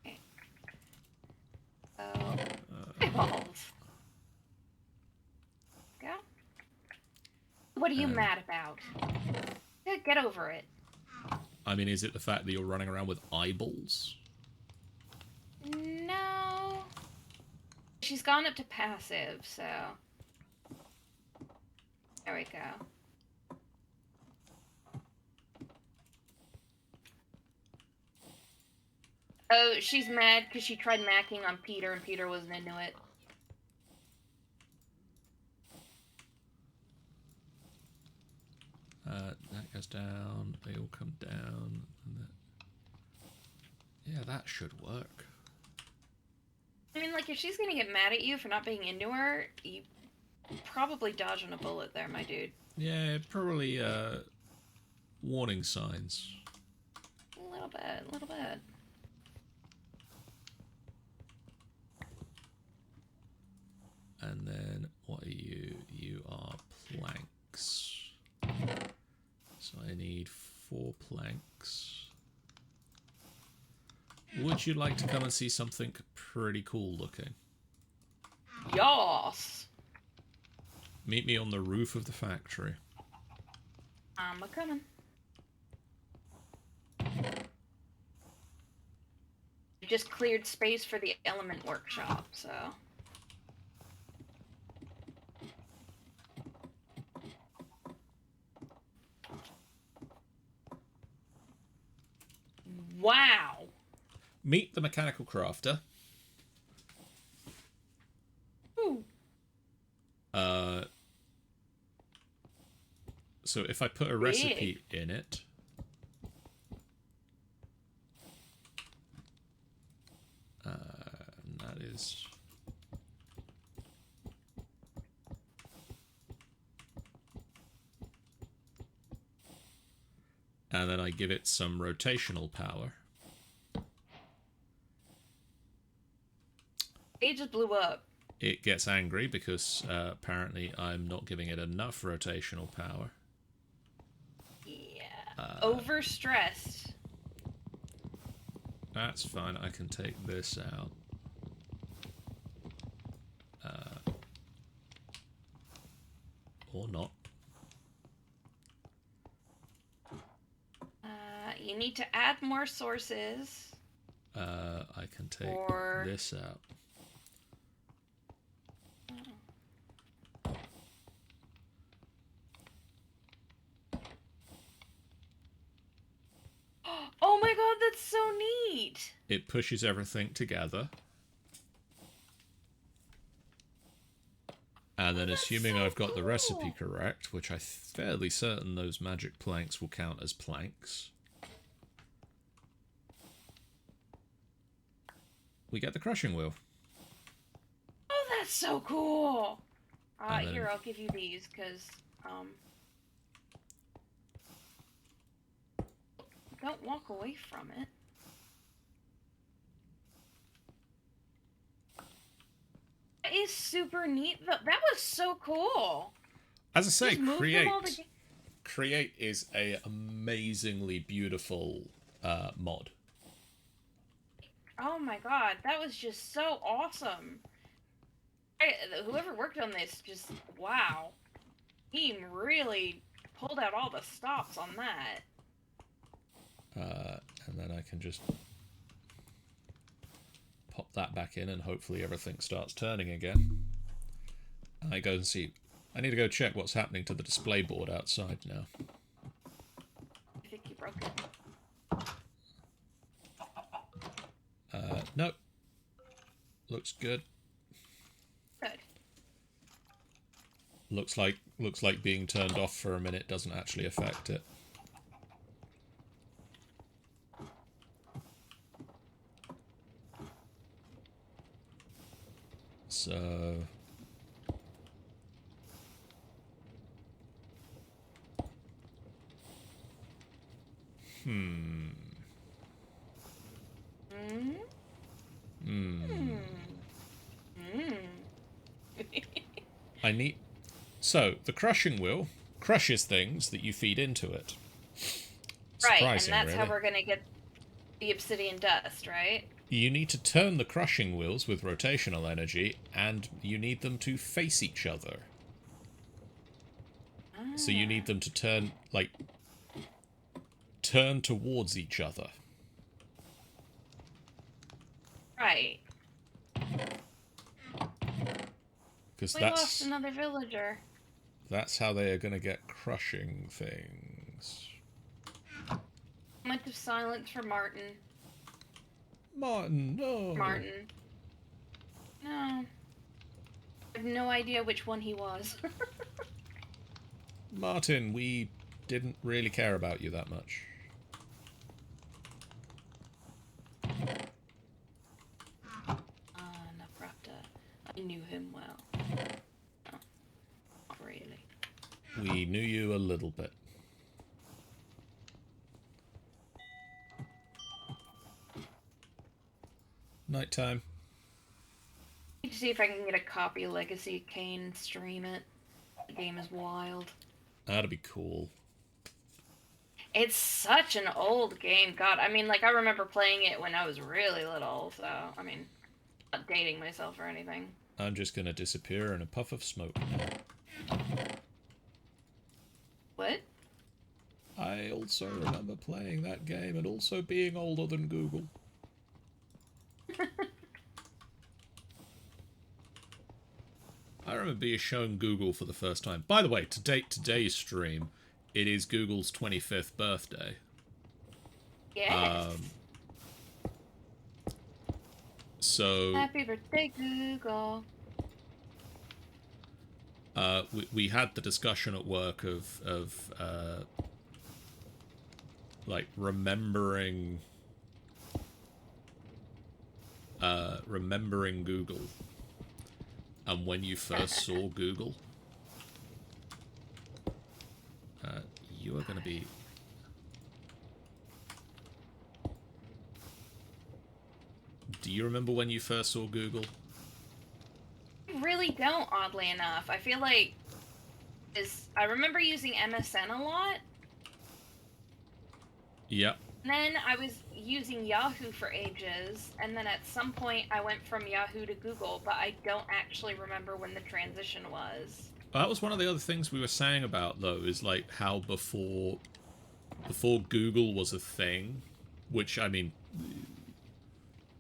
Okay. Eyeballs. Go. What are you mad about? Get over it. I mean, is it the fact that you're running around with eyeballs? No. She's gone up to passive, so... There we go. Oh, she's mad because she tried macking on Peter and Peter wasn't into it. That goes down. They all come down. And that... Yeah, that should work. I mean, like, if she's gonna get mad at you for not being into her, you probably dodging a bullet there, my dude. Yeah, probably warning signs. A little bit, a little bit. And then, what are you? You are planks. So I need 4 planks. Would you like to come and see something pretty cool looking? Yas! Meet me on the roof of the factory. I'm a-coming. You just cleared space for the element workshop, so... Wow! Meet the mechanical crafter. Ooh. So if I put a recipe in it... and that is... And then I give it some rotational power. It just blew up. It gets angry because apparently I'm not giving it enough rotational power. Yeah. Overstressed. That's fine. I can take this out. Or not. You need to add more sources. I can take this out. Oh my god, that's so neat! It pushes everything together. And then assuming I've got the recipe correct, which I'm fairly certain those magic planks will count as planks, we get the crushing wheel. Oh, that's so cool! Then... Here, I'll give you these, because, don't walk away from it. That is super neat. That was so cool. As I say, Create is a amazingly beautiful mod. Oh my god, that was just so awesome. Whoever worked on this, just, wow. Team really pulled out all the stops on that. And then I can just pop that back in and hopefully everything starts turning again. I go and see. I need to go check what's happening to the display board outside now. I think you broke it. Nope. Looks good. Good. Looks like being turned off for a minute doesn't actually affect it. So... I need... So, the crushing wheel crushes things that you feed into it. Right, and that's how we're going to get the obsidian dust, right? You need to turn the crushing wheels with rotational energy, and you need them to face each other. So you need them to turn, like, turn towards each other. Right. Because We lost another villager. that's how they are going to get crushing things. Moment of silence for Martin. Martin, no. Martin. No. I have no idea which one he was. Martin, we didn't really care about you that much. Nafrata. I knew him well. No, not really. We knew you a little bit. Nighttime. Need to see if I can get a copy of Legacy of Kain and stream it. The game is wild. That'd be cool. It's such an old game. God, I mean, like, I remember playing it when I was really little, so, I mean, not dating myself or anything. I'm just gonna disappear in a puff of smoke now. What? I also remember playing that game and also being older than Google. I remember being shown Google for the first time. By the way, to date today's stream, it is Google's 25th birthday. Yes. So Happy birthday, Google. we had the discussion at work of like remembering Google and when you first saw Google. You are going to be... Do you remember when you first saw Google? I really don't, oddly enough. I feel like I remember using MSN a lot. Yep. Then I was using Yahoo for ages, and then at some point I went from Yahoo to Google, but I don't actually remember when the transition was. That was one of the other things we were saying about, though, is like how before Google was a thing, which, I mean,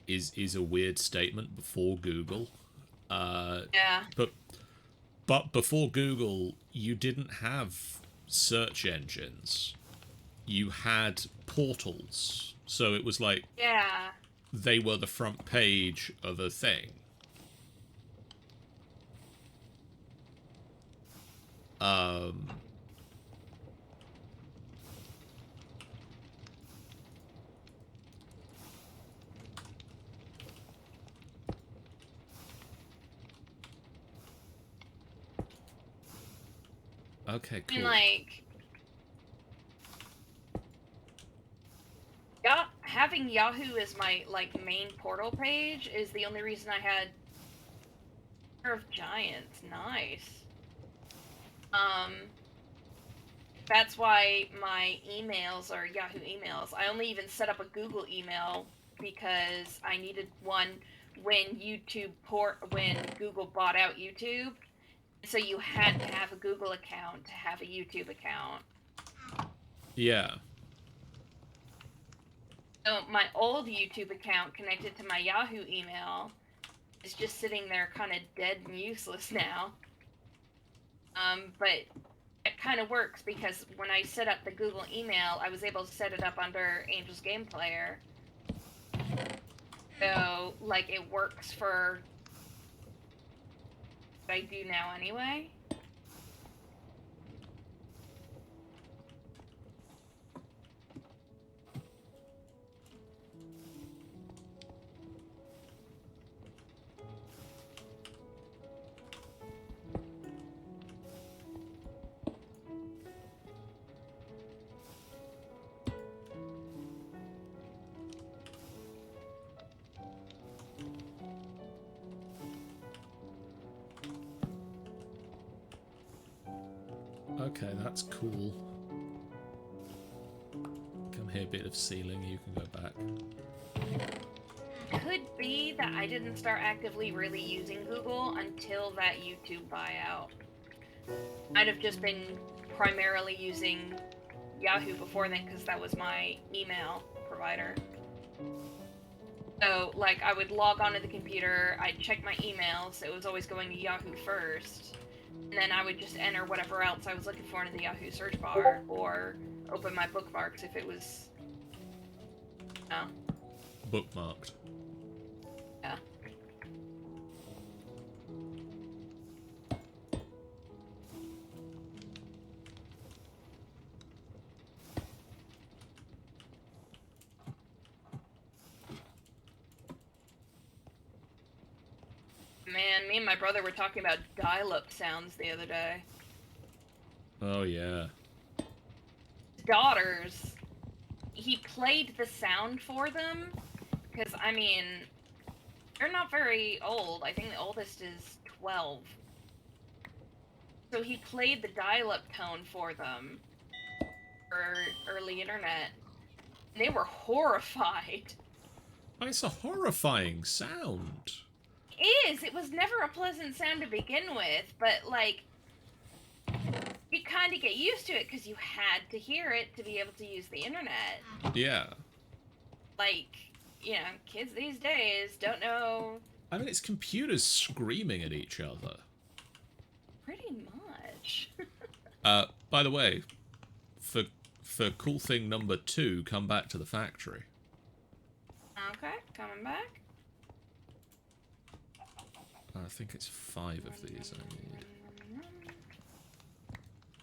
is a weird statement, before Google. Yeah. But before Google, you didn't have search engines. You had portals. So it was like... Yeah. They were the front page of a thing. Okay, cool. And like, yeah, having Yahoo as my like main portal page is the only reason I had Pair of Giants. Nice. That's why my emails are Yahoo emails. I only even set up a Google email because I needed one when when Google bought out YouTube. So you had to have a Google account to have a YouTube account. Yeah. So my old YouTube account connected to my Yahoo email is just sitting there kind of dead and useless now. But it kind of works because when I set up the Google email, I was able to set it up under Angel's Game Player. So, like, it works for what I do now anyway. Okay, that's cool. Come here, bit of ceiling, you can go back. Could be that I didn't start actively really using Google until that YouTube buyout. Might have just been primarily using Yahoo before then because that was my email provider. So, like, I would log onto the computer, I'd check my emails, so it was always going to Yahoo first, and then I would just enter whatever else I was looking for into the Yahoo search bar, or open my bookmarks if it was... Oh. Bookmarked. Yeah. Man, me and my brother were talking about dial-up sounds the other day. Oh, yeah. Daughters, he played the sound for them, because, I mean, they're not very old. I think the oldest is 12. So he played the dial-up tone for them for early internet. They were horrified. Oh, it's a horrifying sound. It was never a pleasant sound to begin with, but, like, you kind of get used to it because you had to hear it to be able to use the internet. Yeah. Like, you know, kids these days don't know... I mean, it's computers screaming at each other. Pretty much. By the way, for cool thing number 2, come back to the factory. Okay, coming back. I think it's 5 of these I need.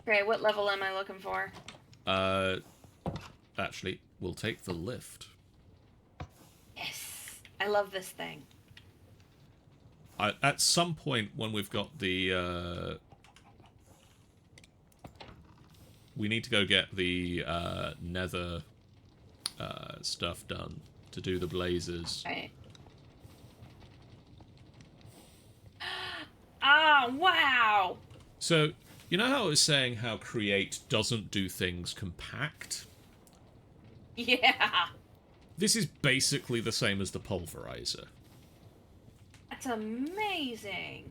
Okay, what level am I looking for? Actually, we'll take the lift. Yes! I love this thing. At some point when we've got the, we need to go get the, nether, stuff done to do the blazers. Right. Ah, wow! So, you know how I was saying how Create doesn't do things compact? Yeah! This is basically the same as the pulverizer. That's amazing!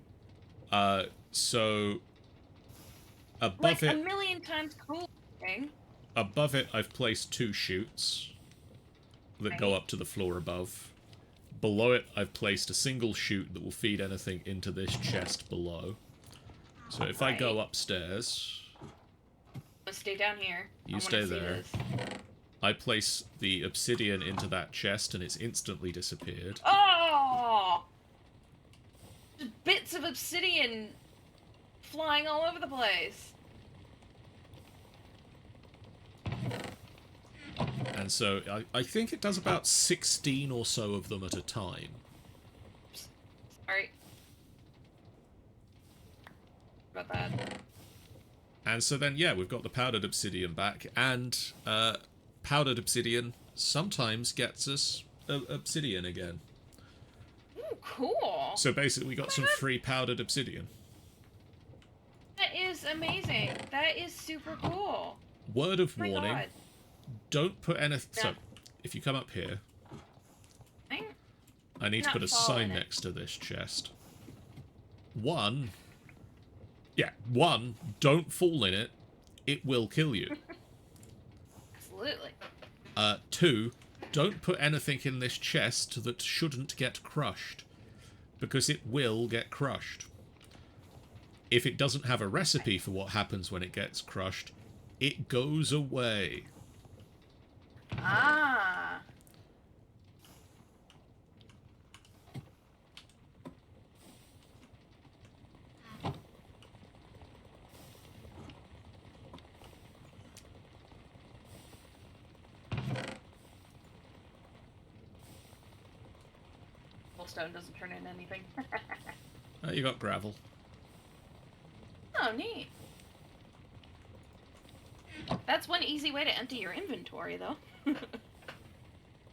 So... Above Like, it... a million times cooler thing. Above it, I've placed 2 chutes that go up to the floor above. Below it, I've placed a single chute that will feed anything into this chest below. So if I go upstairs... Let's stay down here. You stay there. I place the obsidian into that chest and it's instantly disappeared. Oh! Just bits of obsidian flying all over the place. And so I think it does about 16 or so of them at a time. Sorry. About that. And so then, yeah, we've got the powdered obsidian back, and powdered obsidian sometimes gets us obsidian again. Ooh, cool. So basically we got some free powdered obsidian. That is amazing. That is super cool. Word of Oh my warning. God. Don't put anything... Yeah. So, if you come up here, I'm I need to not put a following sign it. next to this chest. 1, don't fall in it. It will kill you. Absolutely. 2, don't put anything in this chest that shouldn't get crushed. Because it will get crushed. If it doesn't have a recipe for what happens when it gets crushed, it goes away. Ah. Stone doesn't turn into anything. You got gravel. Oh, neat. That's one easy way to empty your inventory, though.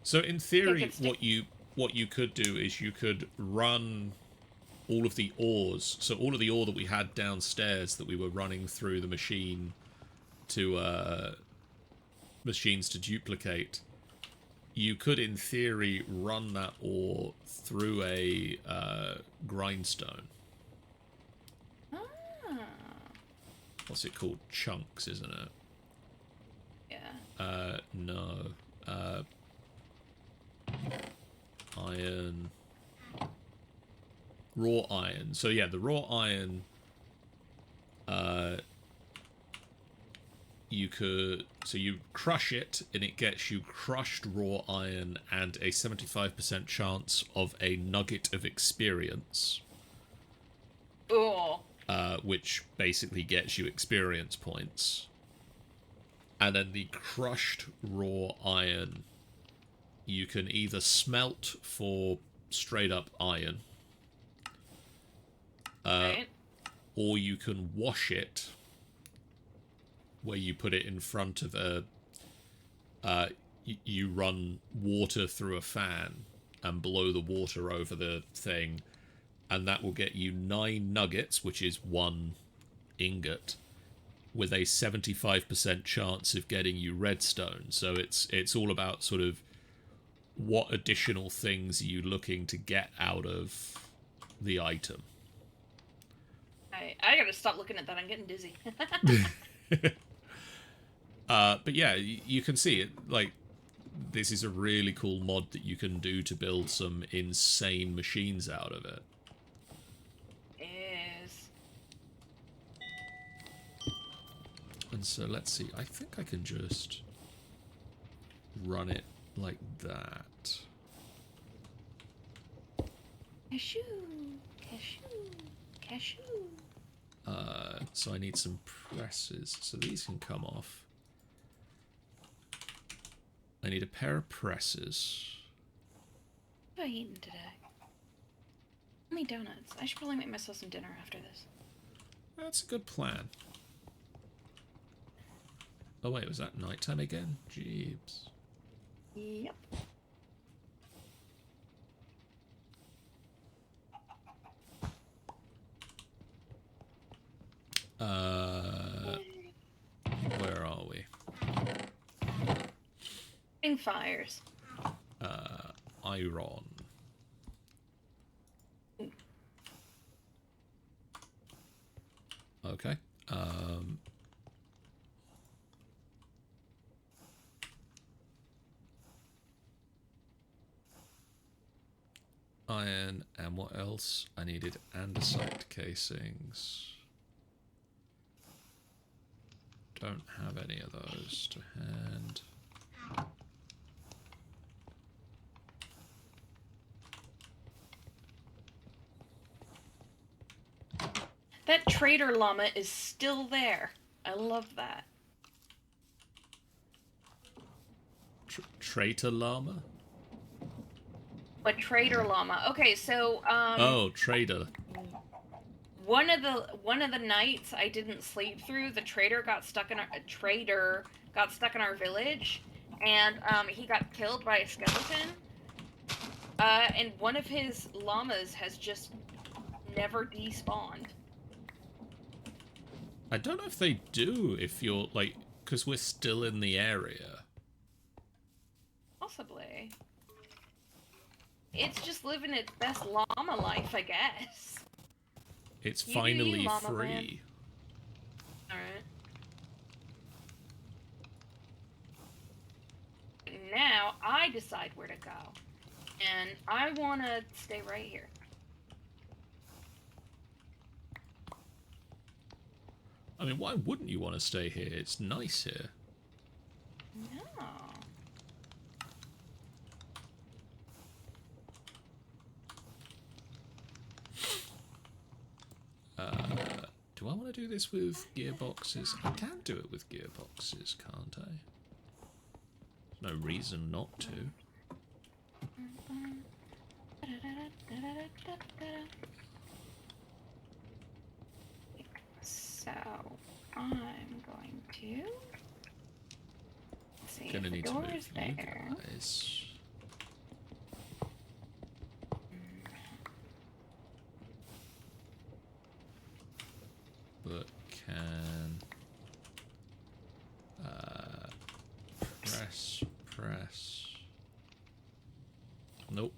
So in theory, it's stick- what you could do is you could run all of the ores. So all of the ore that we had downstairs that we were running through the machine to machines to duplicate. You could, in theory, run that ore through a grindstone. Ah. what's it called? Chunks, isn't it? Yeah. No. Iron. Raw iron. So yeah, the raw iron, you crush it and it gets you crushed raw iron and a 75% chance of a nugget of experience. Oh. Which basically gets you experience points. And then the crushed raw iron, you can either smelt for straight up iron, Right. or you can wash it, where you put it in front of you run water through a fan and blow the water over the thing, and that will get you 9 nuggets, which is 1 ingot, with a 75% chance of getting you redstone. So it's all about sort of what additional things are you looking to get out of the item. I gotta stop looking at that. I'm getting dizzy. But yeah, you can see it. Like, this is a really cool mod that you can do to build some insane machines out of it. Is. And so let's see. I think I can just run it like that. Cashew. Cashew. Cashew. So I need some presses. So these can come off. I need a pair of presses. What have I eaten today? Only donuts. I should probably make myself some dinner after this. That's a good plan. Oh wait, was that nighttime again? Jeebs. Yep. Where are we? Fires. Iron. Okay. Iron, and what else? I needed andesite casings. Don't have any of those to hand. That trader llama is still there. I love that. Traitor llama? A trader llama. Okay, so Oh, trader. one of the nights I didn't sleep through, the trader got stuck in our village, and he got killed by a skeleton. And one of his llamas has just never despawned. I don't know if they do if you're, like, because we're still in the area. Possibly. It's just living its best llama life, I guess. It's You do finally you, llama free. Alright. Now, I decide where to go. And I want to stay right here. I mean, why wouldn't you want to stay here? It's nice here. No. Do I want to do this with gearboxes? I can do it with gearboxes, can't I? There's no reason not to. So, I'm going to see Gonna if need the to door move is you there. guys. But can press. Nope.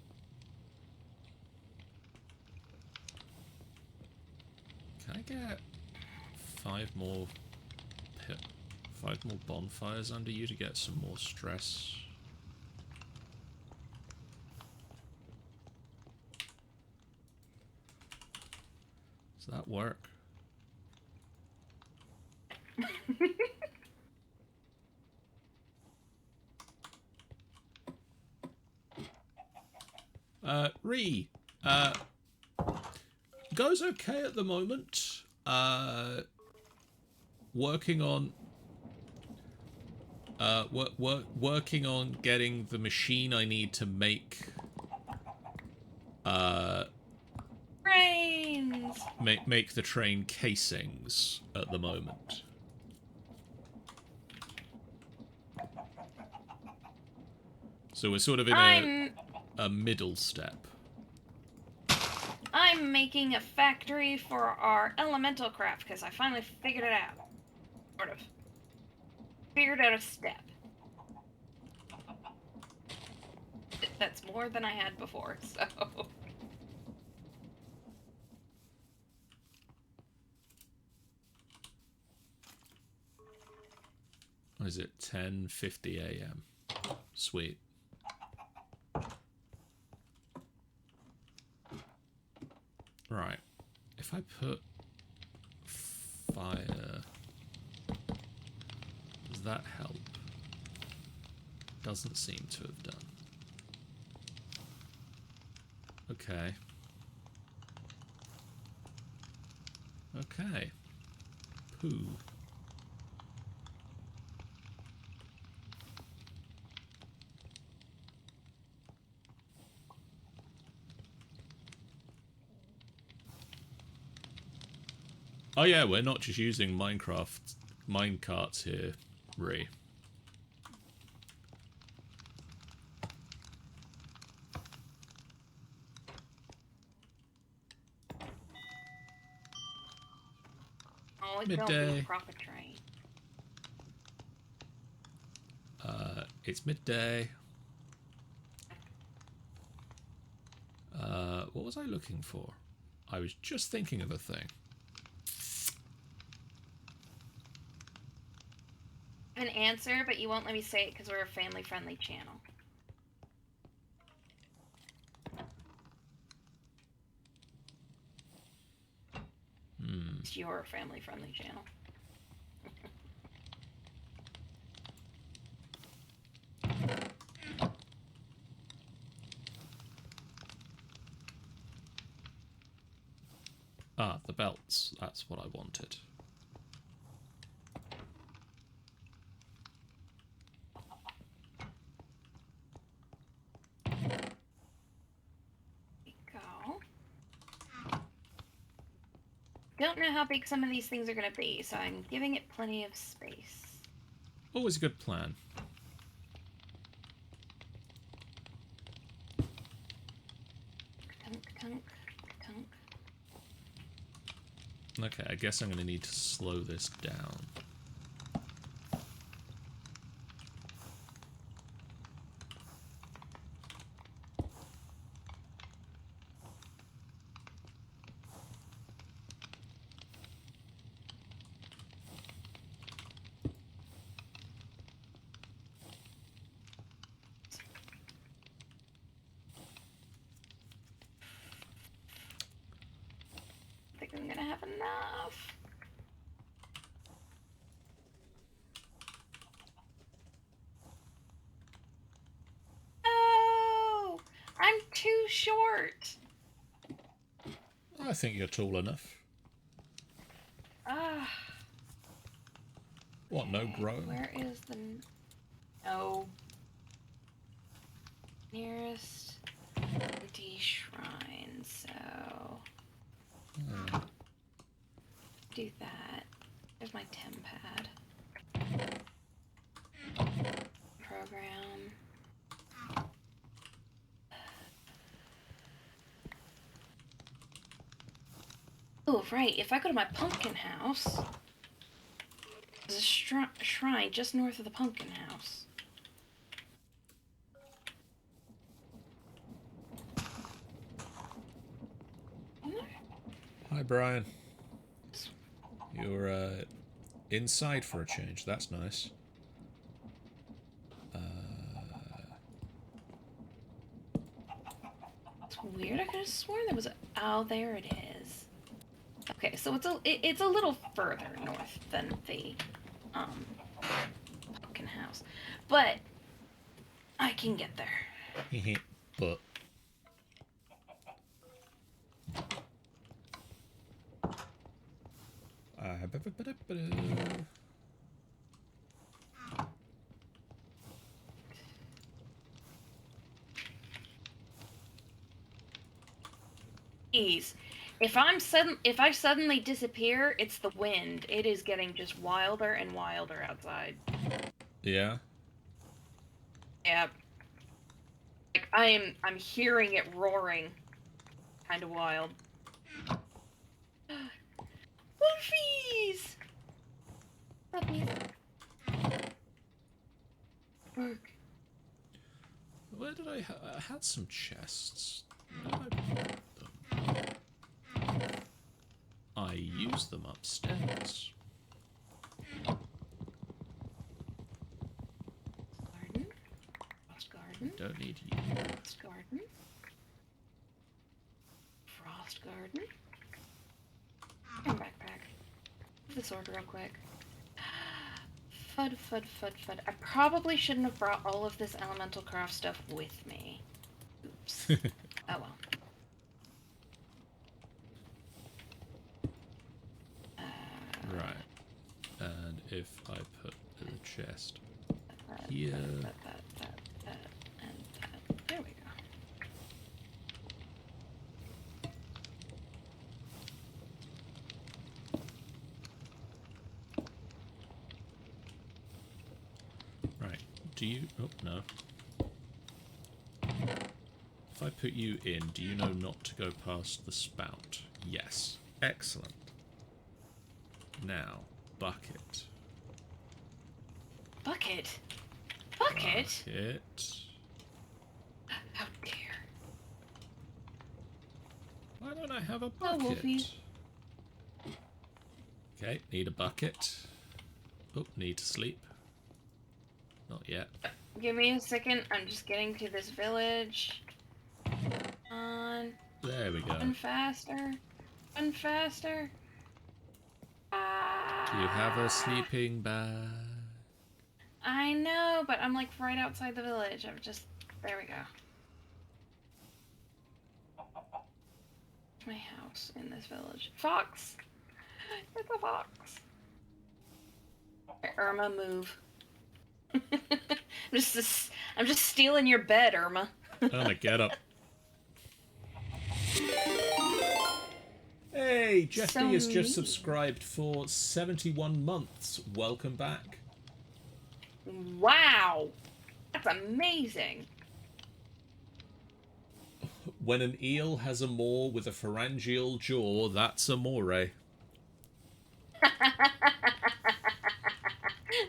Can I get 5 more... 5 more bonfires under you to get some more stress. Does that work? Goes okay at the moment. Working on working on getting the machine I need to make Brains! make the train casings at the moment. So we're sort of in a middle step. I'm making a factory for our elemental craft because I finally figured it out. Sort of. Figured out a step. That's more than I had before, so... What is it? 10:50 a.m. Sweet. Right. If I put fire, does that help? Doesn't seem to have done. Okay. Okay. Poo. Oh yeah, we're not just using Minecraft minecarts here, Ree. Oh, it's Midday. Profit train. It's midday. What was I looking for? I was just thinking of a thing. An answer, but you won't let me say it because we're a family-friendly channel. It's your family-friendly channel. Ah, the belts. That's what I wanted. Don't know how big some of these things are going to be, so I'm giving it plenty of space. Always a good plan. Tunk, tunk, tunk. Okay, I guess I'm going to need to slow this down. I think I'm going to have enough. Oh! I'm too short! I think you're tall enough. Ah. What, no growing? Where is the... No. Nearest empty shrine, so... Do that. There's my tempad. Program. Oh, right. If I go to my pumpkin house, there's a shrine just north of the pumpkin house. Hi, Brian. You're inside for a change. That's nice. It's weird. I could have sworn there was a... Oh, there it is. Okay, so it's a little further north than the pumpkin house, but I can get there. But Jeez. If I suddenly disappear, it's the wind. It is getting just wilder and wilder outside. yeah. Yeah. Like I'm hearing it roaring. Kind of wild. Wolfies! Puppies. Work. Where did I had some chests. Where did I put them? I used them upstairs. Garden. Frost garden. Don't need you. Frost garden. Frost garden. And backpack. This order real quick. Fud, fud, fud, fud. I probably shouldn't have brought all of this elemental craft stuff with me. Oops. Oh well. Right. And if I put the chest here. And that. There we go. Right. Do you... Oh, no. If I put you in, do you know not to go past the spout? Yes. Excellent. Now, bucket. Bucket? Bucket? Bucket. How dare. Why don't I have a Oh, bucket? Wolfie. Okay, need a bucket. Oh, need to sleep. Not yet. Give me a second. I'm just getting to this village. On. There we go. Run faster. Run faster. Do you have a sleeping bag? I know, but I'm like right outside the village. I'm just... There we go. My house in this village. Fox! It's a fox. Irma, move. I'm just stealing your bed, Irma. Irma, get up. Hey, Jeff So B has just neat. subscribed for 71 months. Welcome back. Wow! That's amazing. When an eel has a maw with a pharyngeal jaw, that's amore.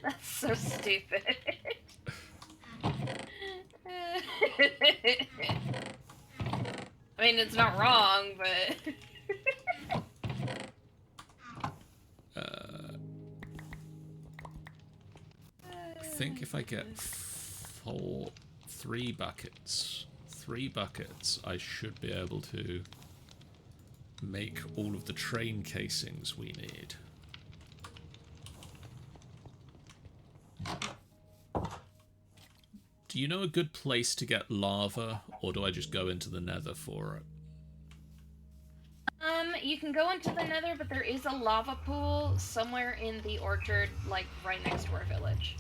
That's so stupid. I mean, it's not wrong, but... I think if I get three buckets, I should be able to make all of the train casings we need. Do you know a good place to get lava, or do I just go into the nether for it? You can go into the nether, but there is a lava pool somewhere in the orchard, like right next to our village.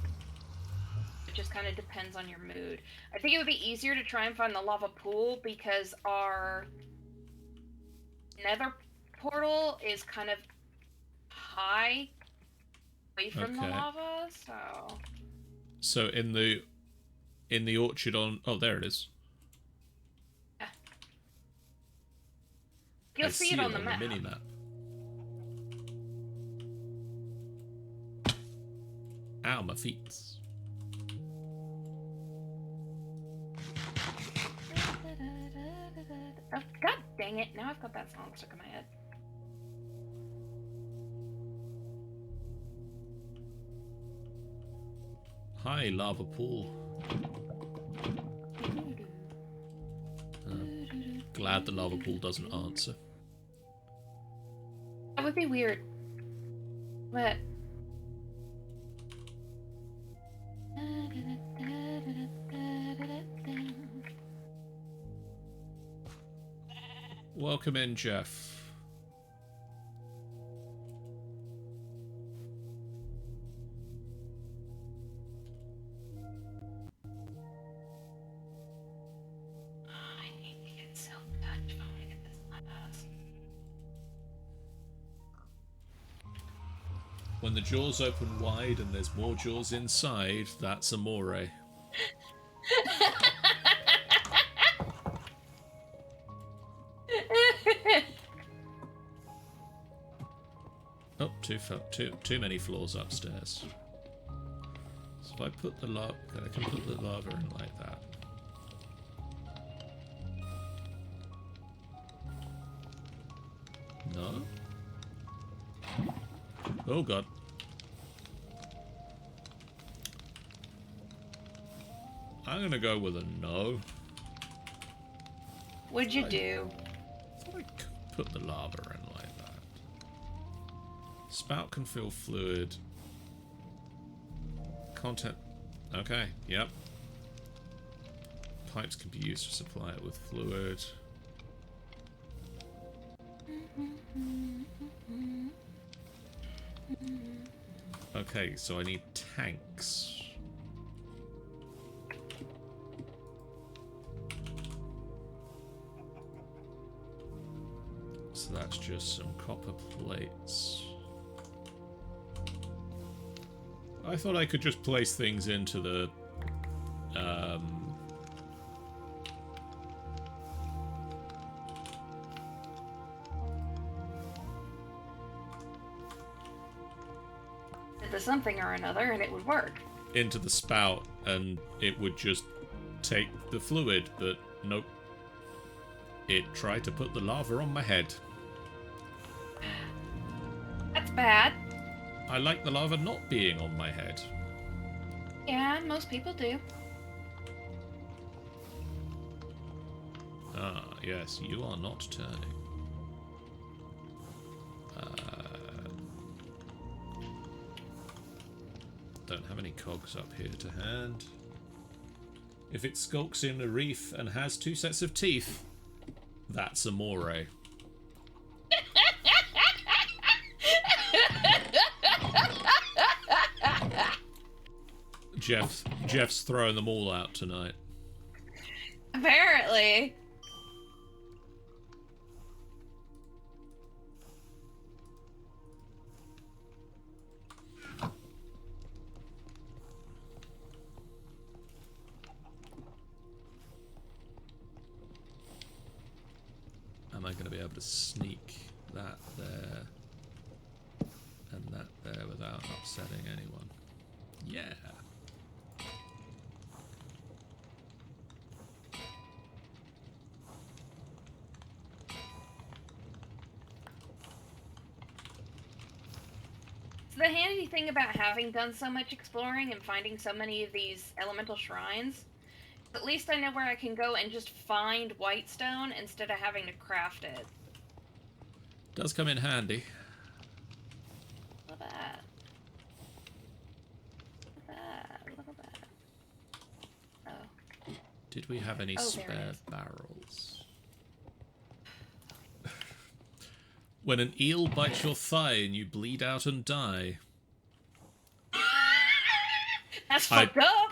It just kind of depends on your mood. I think it would be easier to try and find the lava pool because our nether portal is kind of high away from the lava, so... So in the orchard on... Oh, there it is. Yeah. You'll see it on the map. mini-map. Ow, my feet. Oh, God dang it. Now I've got that song stuck in my head. Hi, lava pool. Glad the lava pool doesn't answer. That would be weird. But... Welcome in, Jeff. When the jaws open wide and there's more jaws inside, that's amore. Oh, too many floors upstairs. So if I put the lava, I can put the lava in like that. No? Oh god. I'm gonna go with a no. What'd you do? I thought I could put the lava in like that. Spout can fill fluid. Content. Okay, yep. Pipes can be used to supply it with fluid. Okay, so I need tanks. So that's just some copper plates. I thought I could just place things into the the something or another, and it would work. into the spout, and it would just take the fluid, but nope. It tried to put the lava on my head. That's bad. I like the lava not being on my head. Yeah, most people do. Ah, yes, you are not turning. Don't have any cogs up here to hand. If it skulks in a reef and has 2 sets of teeth, that's amore. Jeff's throwing them all out tonight. Apparently. Am I going to be able to sneak that there and that there without upsetting anyone? Yeah. So the handy thing about having done so much exploring and finding so many of these elemental shrines, at least I know where I can go and just find white stone instead of having to craft it. Does come in handy. Look at that. Look at that. Look at that. Oh. Did we have any Oh, spare barrels? When an eel bites your thigh and you bleed out and die. That's fucked up!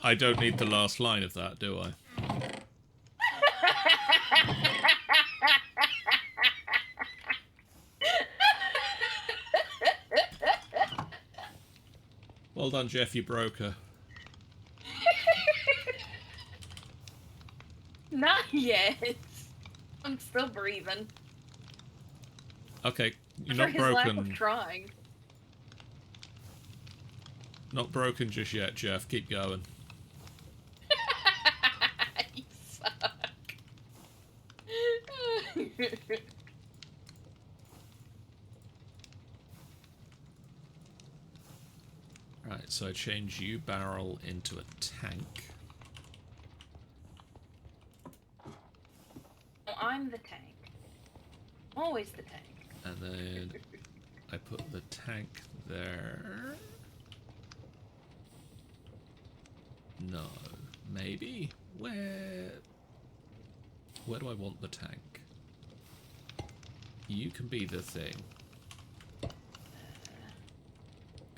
I don't need the last line of that, do I? Well done, Jeff, you broke her. Not yet. I'm still breathing. Okay, you're For not his lack of broken. trying. Not broken just yet, Jeff. Keep going. You suck. Right, so I change you barrel into a tank. Oh, I'm the tank. Always the tank. And then I put the tank there. No, maybe? Where do I want the tank? You can be the thing.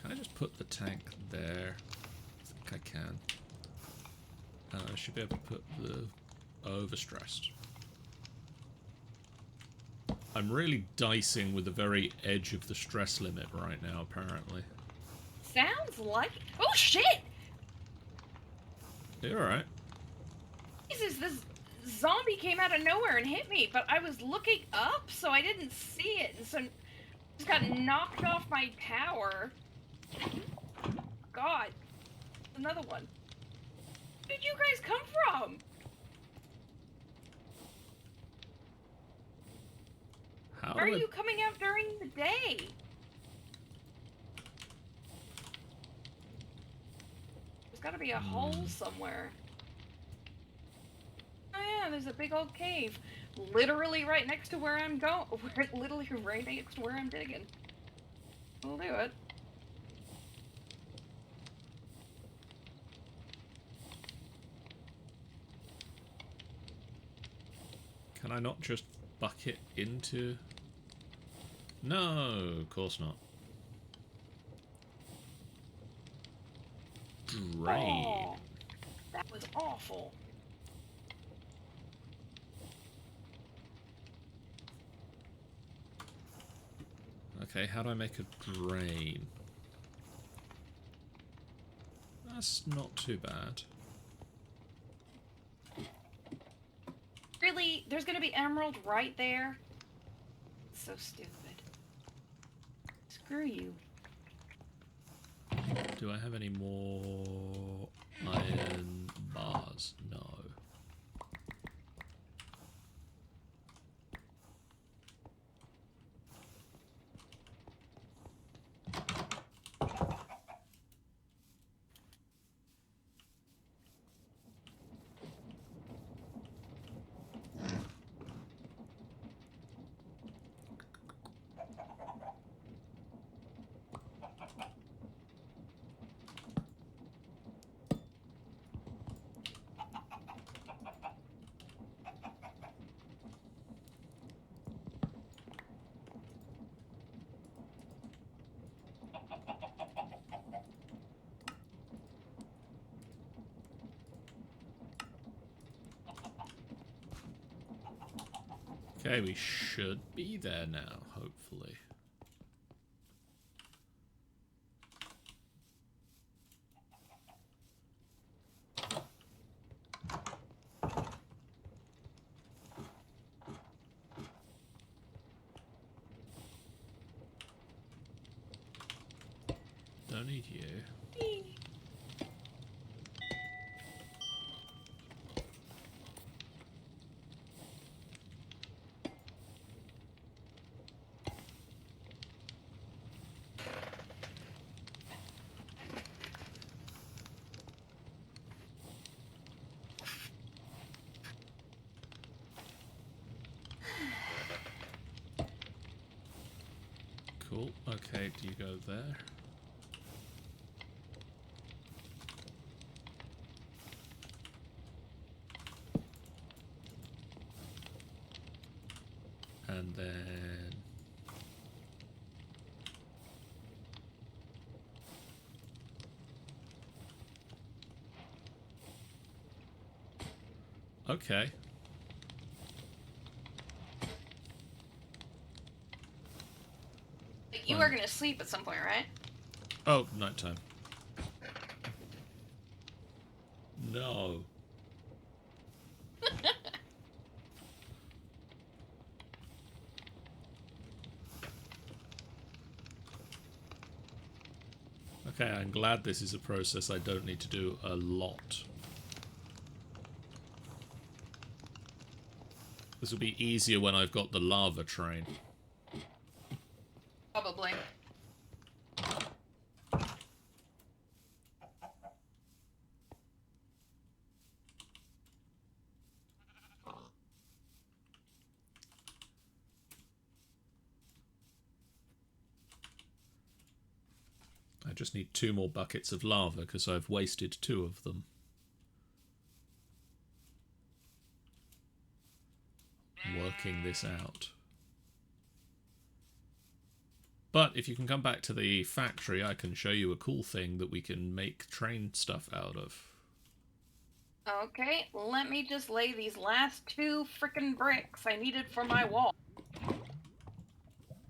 Can I just put the tank there? I think I can. I should be able to put the overstressed. I'm really dicing with the very edge of the stress limit right now, apparently. Sounds like... Oh, shit! You're alright. Jesus, this zombie came out of nowhere and hit me, but I was looking up, so I didn't see it, and so I just got knocked off my tower. God. Another one. Where did you guys come from? How Why are you coming out during the day? There's gotta be a hole somewhere. Oh yeah, there's a big old cave. Literally right next to where I'm going. Literally right next to where I'm digging. We'll do it. Can I not just bucket into... No, of course not. Drain. Oh, that was awful. Okay, how do I make a drain? That's not too bad. Really? There's gonna be emerald right there? So stupid. Screw you. Do I have any more iron bars? No. Okay, we should be there now, hopefully. Don't need you. Cool. Okay, do you go there? And then... Okay. You are gonna sleep at some point, right? Oh, nighttime. No. Okay, I'm glad this is a process I don't need to do a lot. This will be easier when I've got the lava train. Probably. I just need 2 more buckets of lava because I've wasted 2 of them. Working this out. But if you can come back to the factory, I can show you a cool thing that we can make train stuff out of. Okay, let me just lay these last 2 frickin' bricks I needed for my wall.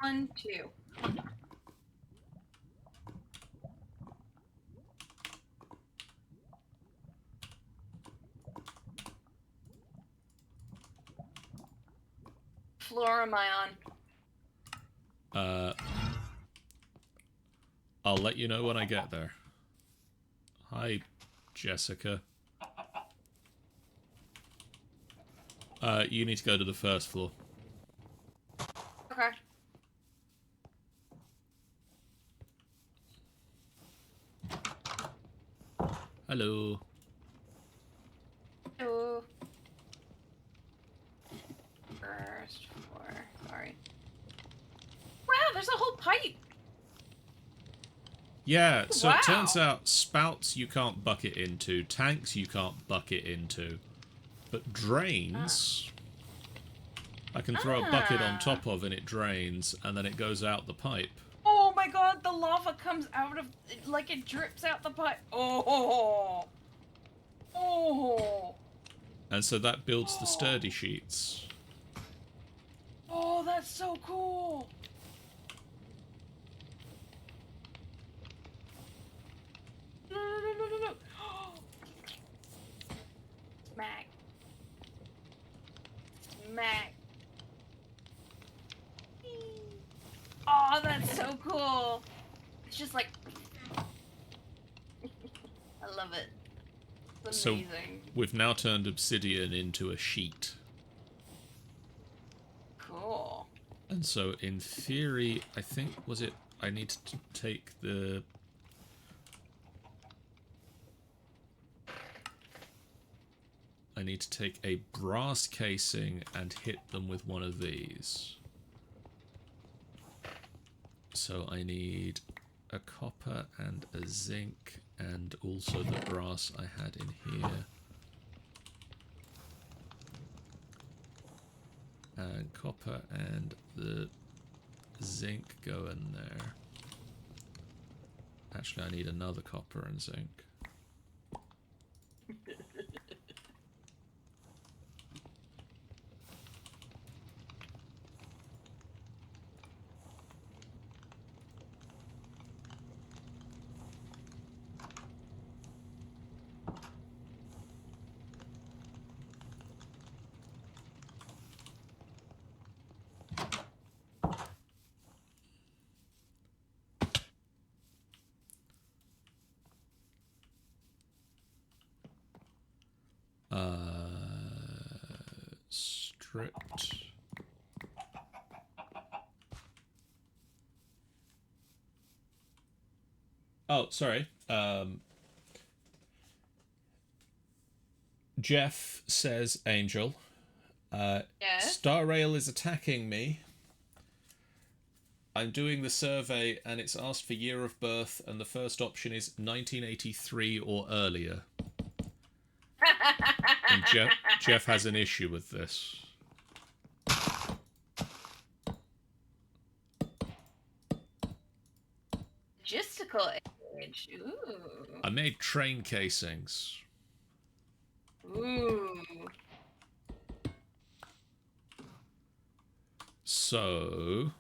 1, 2. Floor am I on? I'll let you know when I get there. Hi, Jessica. You need to go to the first floor. Okay. Hello. Hello. First floor. Sorry. Wow, there's a whole pipe. Yeah, so Wow. It turns out spouts you can't bucket into, tanks you can't bucket into, but drains I can throw a bucket on top of and it drains, and then it goes out the pipe. Oh my god, the lava comes out of, like it drips out the pipe. Oh. Oh. And so that builds the sturdy sheets. Oh, that's so cool. No. Smack. Smack. Oh, that's so cool. It's just like... I love it. It's amazing. So we've now turned obsidian into a sheet. Cool. And so in theory, I think, I need to take the... I need to take a brass casing and hit them with one of these. So I need a copper and a zinc and also the brass I had in here. And copper and the zinc go in there. Actually, I need another copper and zinc. Stripped. Oh, sorry. Jeff says, Angel, Yes? Star Rail is attacking me. I'm doing the survey and it's asked for year of birth and the first option is 1983 or earlier. And Jeff has an issue with this. Logistical age. Ooh. I made train casings. Ooh. So...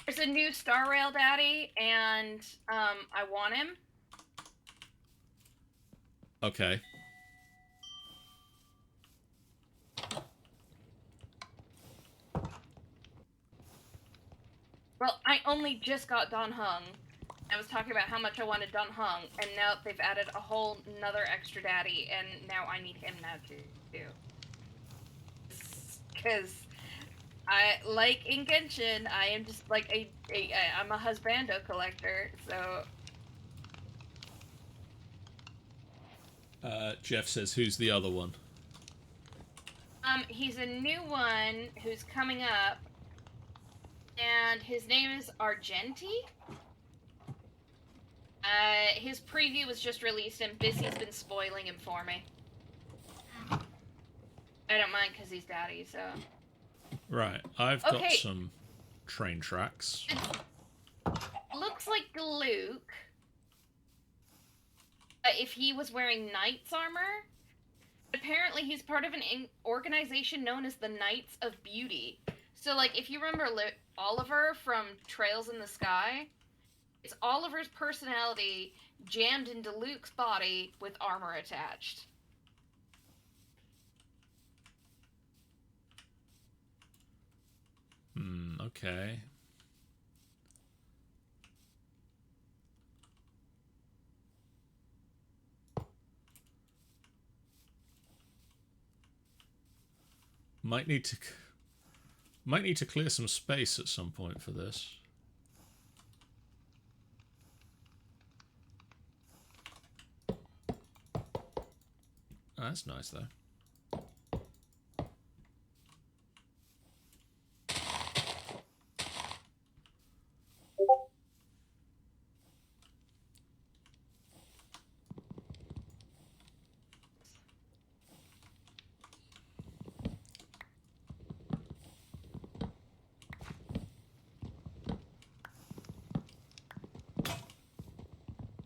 there's a new Star Rail Daddy, and, I want him. Okay. Well, I only just got Don Hung. I was talking about how much I wanted Don Hung, and now they've added a whole another extra daddy, and now I need him now too. Because I, like in Genshin, I am just like I'm a husbando collector, so... Jeff says, who's the other one? He's a new one who's coming up, and his name is Argenti. His preview was just released, and Bissy's been spoiling him for me. I don't mind because he's daddy, so... Right, I've got some train tracks. It looks like Luke, if he was wearing knight's armor. Apparently he's part of an organization known as the Knights of Beauty. So, like, if you remember Oliver from Trails in the Sky, it's Oliver's personality jammed into Luke's body with armor attached. Okay. Might need to clear some space at some point for this. Oh, that's nice though.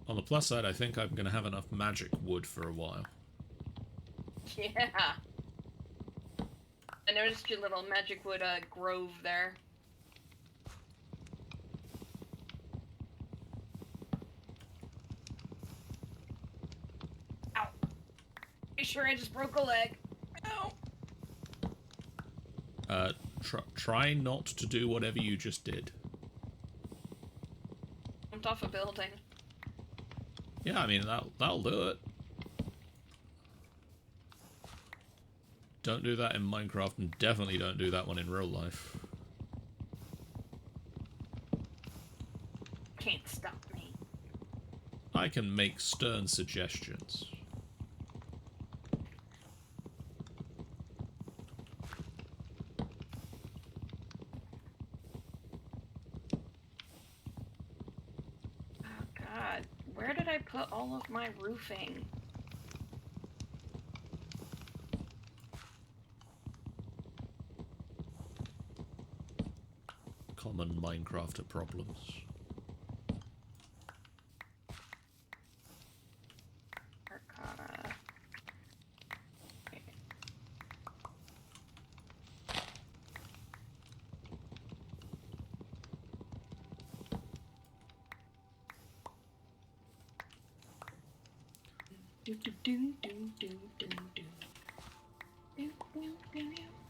On the plus side, I think I'm going to have enough magic wood for a while. Yeah. I noticed your little magic wood grove there. Ow. Pretty sure I just broke a leg. Ow. Try not to do whatever you just did. Jumped off a building. Yeah, I mean, that'll do it. Don't do that in Minecraft, and definitely don't do that one in real life. Can't stop me. I can make stern suggestions. Oh god, where did I put all of my roofing? Common Minecrafter problems. Arcana.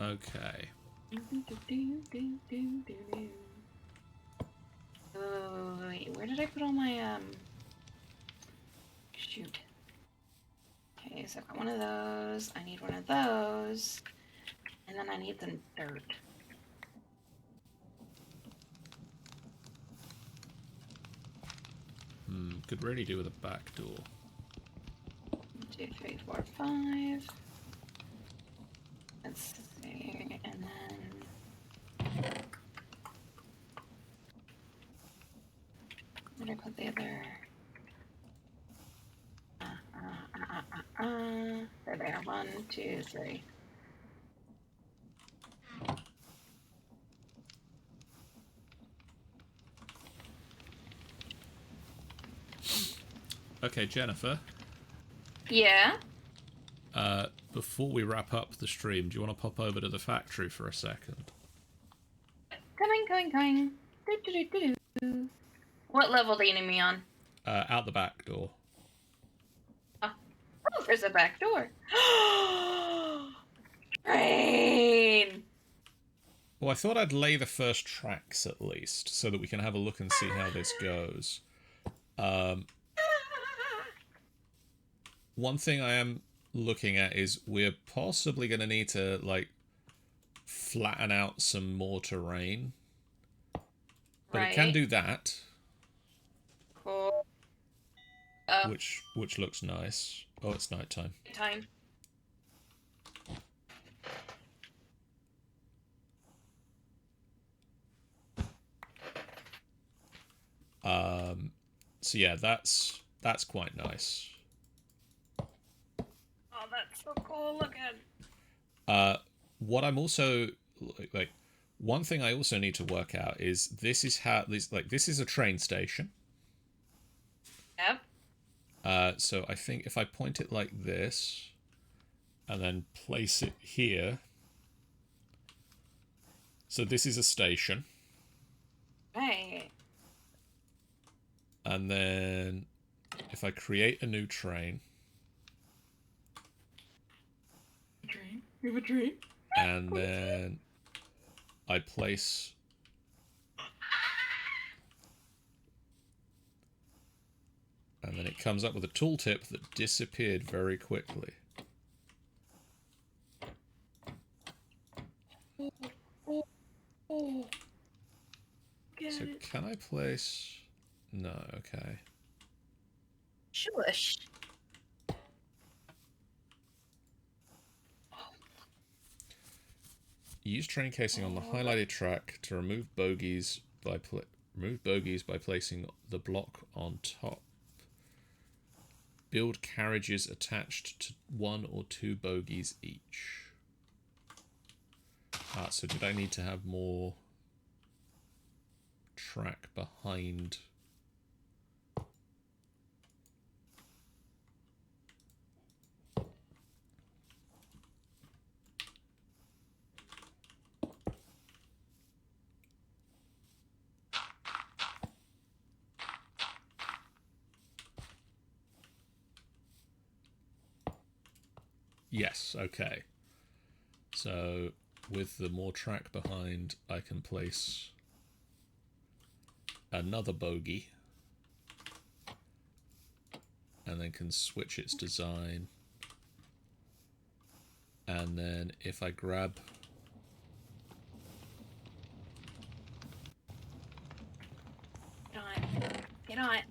Okay. Oh, wait, where did I put all my, shoot. Okay, so I've got one of those, I need one of those, and then I need some dirt. Could really do with a back door. 1, 2, 3, 4, 5. Let's see, and then... Where did I put the other... There, 1, 2, 3. Okay, Jennifer. Yeah? Before we wrap up the stream, do you want to pop over to the factory for a second? Coming. Do. What level do you need me on? Out the back door. Oh, there's a back door. Train! Well, I thought I'd lay the first tracks at least, so that we can have a look and see how this goes. One thing I am looking at is we're possibly going to need to, like, flatten out some more terrain. But it can do that. Cool. Which looks nice. Oh, it's nighttime. Time. So yeah, that's quite nice. Oh, that's so cool looking. What I'm also like, one thing I also need to work out is this is a train station. Yep. So I think if I point it like this, and then place it here. So this is a station. Right. And then if I create a new train. Train. We have a train. And then I place... And then it comes up with a tooltip that disappeared very quickly. Oh. So can I place... No, okay. Shush. Use train casing on the highlighted track to remove bogies by placing the block on top. Build carriages attached to 1 or 2 bogies each. So did I need to have more track behind? Yes, okay. So with the more track behind, I can place another bogie and then can switch its design. And then if I grab... Get on it. Get on it.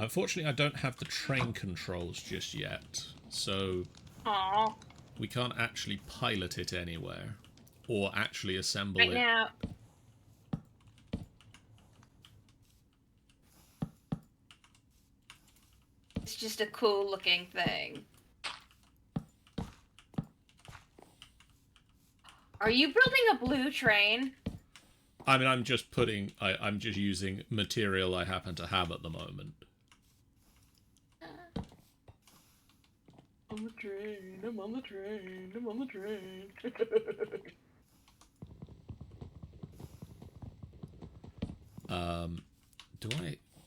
Unfortunately, I don't have the train controls just yet, so Aww. we can't actually pilot it anywhere or actually assemble Right it. now. It's just a cool looking thing. Are you building a blue train? I mean, I'm just putting... I'm just using material I happen to have at the moment. On the train, I'm on the train, I'm on the train.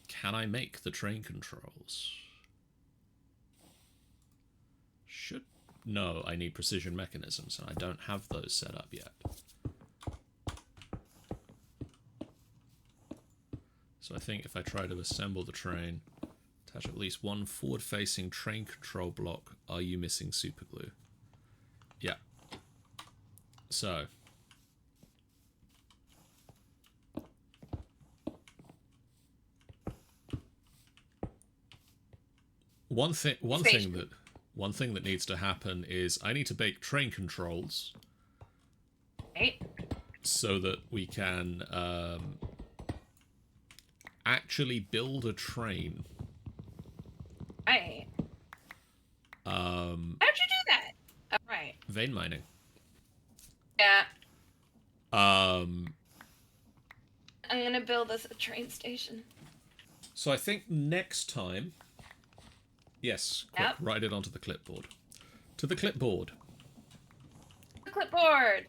Can I make the train controls? No, I need precision mechanisms, and I don't have those set up yet. So I think if I try to assemble the train, attach at least one forward-facing train control block. Are you missing superglue? Yeah. So... One thing that needs to happen is I need to make train controls, Right. so that we can actually build a train. Right. How'd you do that? Oh, right. Vein mining. Yeah. Um. I'm gonna build us a train station. So I think next time. Yes, quick, Yep. write it onto the clipboard. To the clipboard. The clipboard.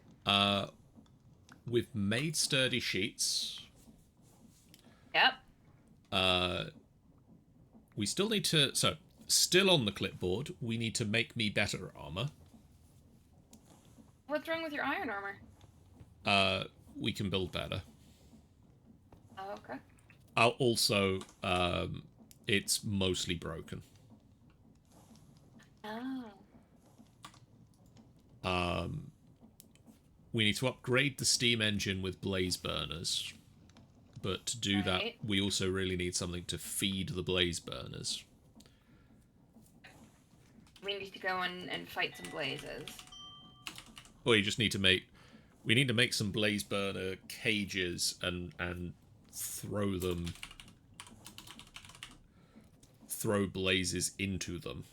We've made sturdy sheets. Yep. We still need to... So, still on the clipboard, we need to make me better armor. What's wrong with your iron armor? We can build better. Oh, okay. Also, it's mostly broken. Oh. We need to upgrade the steam engine with blaze burners. But to do that, we also really need something to feed the blaze burners. We need to go and fight some blazes. Or you just need to make... We need to make some blaze burner cages and throw them... Throw blazes into them.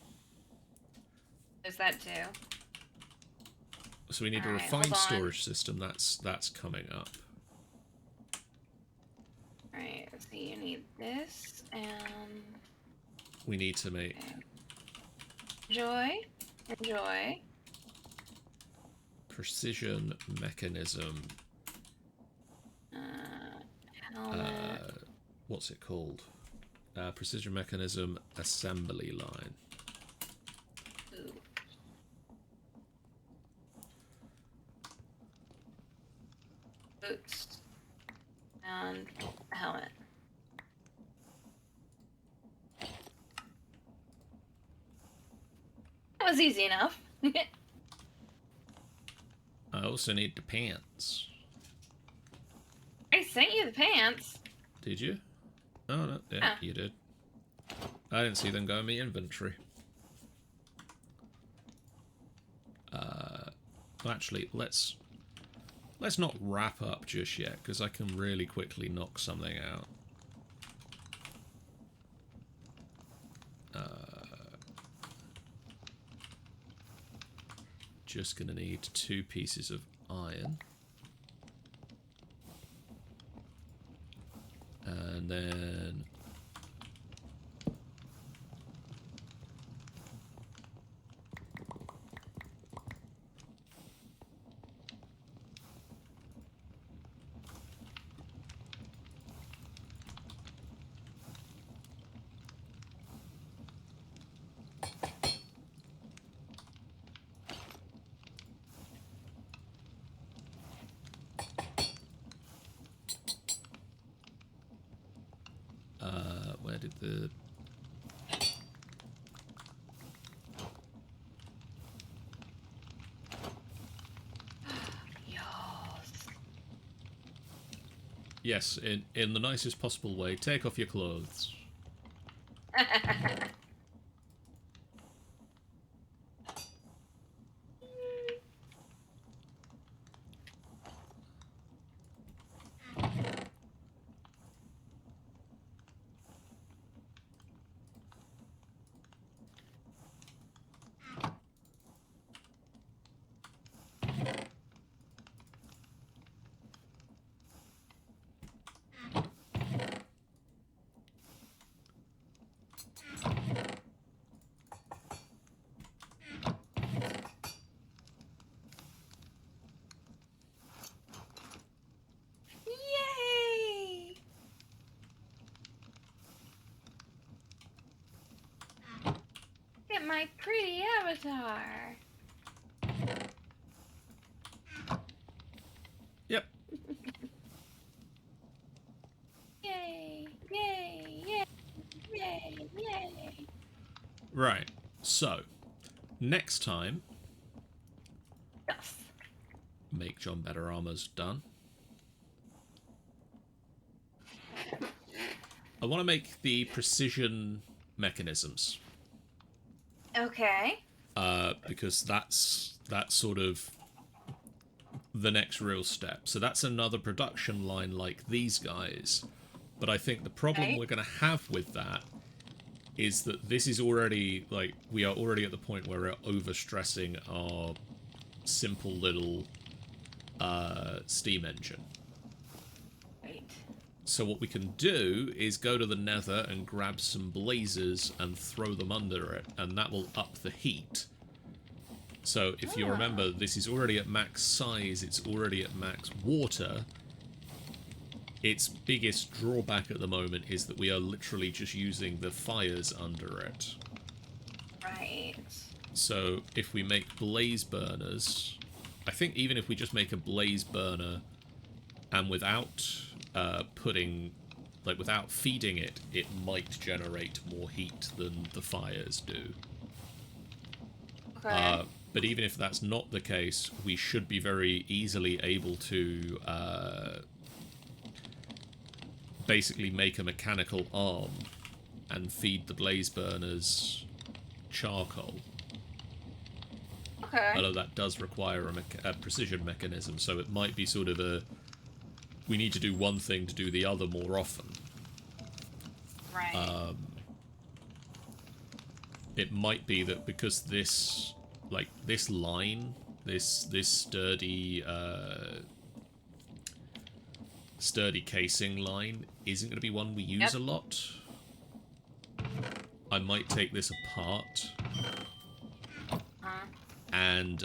There's that too. So we need a Alright, refined hold on. storage system. That's coming up. Alright, let's see, you need this, and... We need to make... Enjoy. Enjoy. Precision mechanism. Helmet. What's it called? Precision mechanism assembly line. Ooh. Boots. And a helmet. That was easy enough. I also need the pants. I sent you the pants. Did you? Oh, no. Yeah, you did. I didn't see them go in my inventory. Well, actually, let's not wrap up just yet, because I can really quickly knock something out. Just gonna need 2 pieces of iron. And then... where did the... Yes, in the nicest possible way, take off your clothes. Yay! Get my pretty avatar. Yep. Yay! Yay! Yay! Yay! Yay! Right. So, next time, Yes. make John better armor's done. I want to make the precision mechanisms. Okay. Because that's sort of the next real step. So that's another production line like these guys. But I think the problem we're going to have with that is that this is already, like, we are already at the point where we're overstressing our simple little steam engine. Right. So what we can do is go to the nether and grab some blazes and throw them under it, and that will up the heat. So if you remember, this is already at max size, it's already at max water. Its biggest drawback at the moment is that we are literally just using the fires under it. Right. So if we make blaze burners, I think even if we just make a blaze burner and without without feeding it, it might generate more heat than the fires do. Okay. But even if that's not the case, we should be very easily able to basically make a mechanical arm and feed the blaze burners charcoal. Okay. Although that does require a precision mechanism, so it might be sort of a... We need to do one thing to do the other more often. Right. It might be that because this, like, this line, this sturdy casing line isn't going to be one we use a lot. I might take this apart and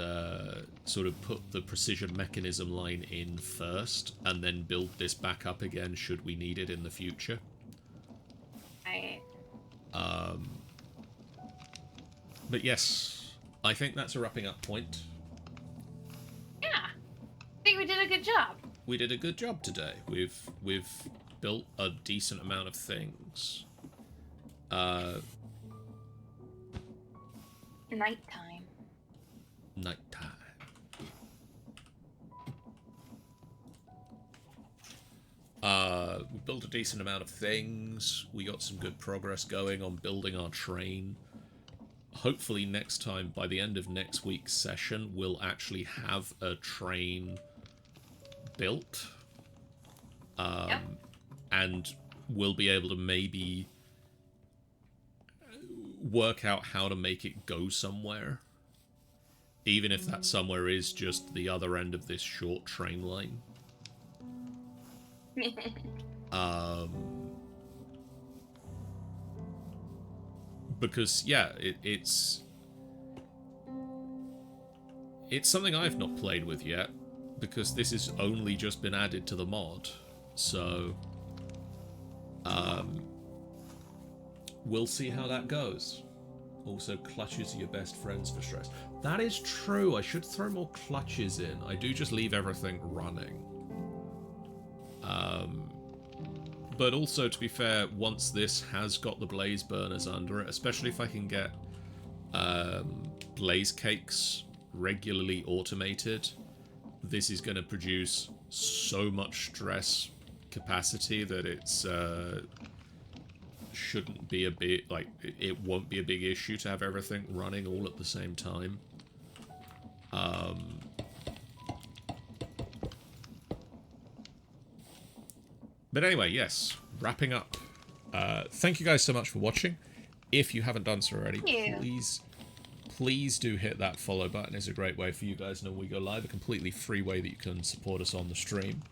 sort of put the precision mechanism line in first and then build this back up again should we need it in the future. Right. But yes, I think that's a wrapping up point. Yeah. I think we did a good job. We did a good job today. We've built a decent amount of things. Nighttime. Nighttime. We built a decent amount of things. We got some good progress going on building our train. Hopefully next time, by the end of next week's session, we'll actually have a train built. And we'll be able to maybe work out how to make it go somewhere. Even if that somewhere is just the other end of this short train line. Because, yeah, it's something I've not played with yet, because this has only just been added to the mod, so we'll see how that goes. Also, clutches are your best friends for stress. That is true, I should throw more clutches in. I do just leave everything running. But also, to be fair, once this has got the blaze burners under it, especially if I can get blaze cakes regularly automated, this is going to produce so much stress capacity that it's shouldn't be a big, like, it won't be a big issue to have everything running all at the same time. But anyway, yes, wrapping up. Thank you guys so much for watching. If you haven't done so already, please do hit that follow button. It's a great way for you guys to know when we go live. A completely free way that you can support us on the stream.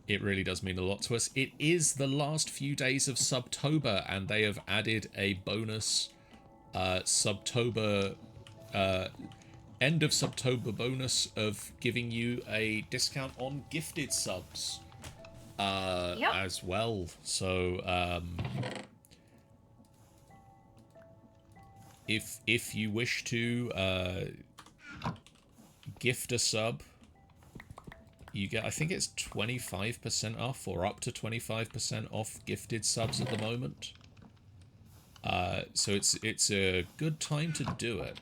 It really does mean a lot to us. It is the last few days of Subtober, and they have added a bonus Subtober end of Subtober bonus of giving you a discount on gifted subs. As well, so if you wish to gift a sub, you get, I think it's 25% off or up to 25% off gifted subs at the moment. So it's a good time to do it.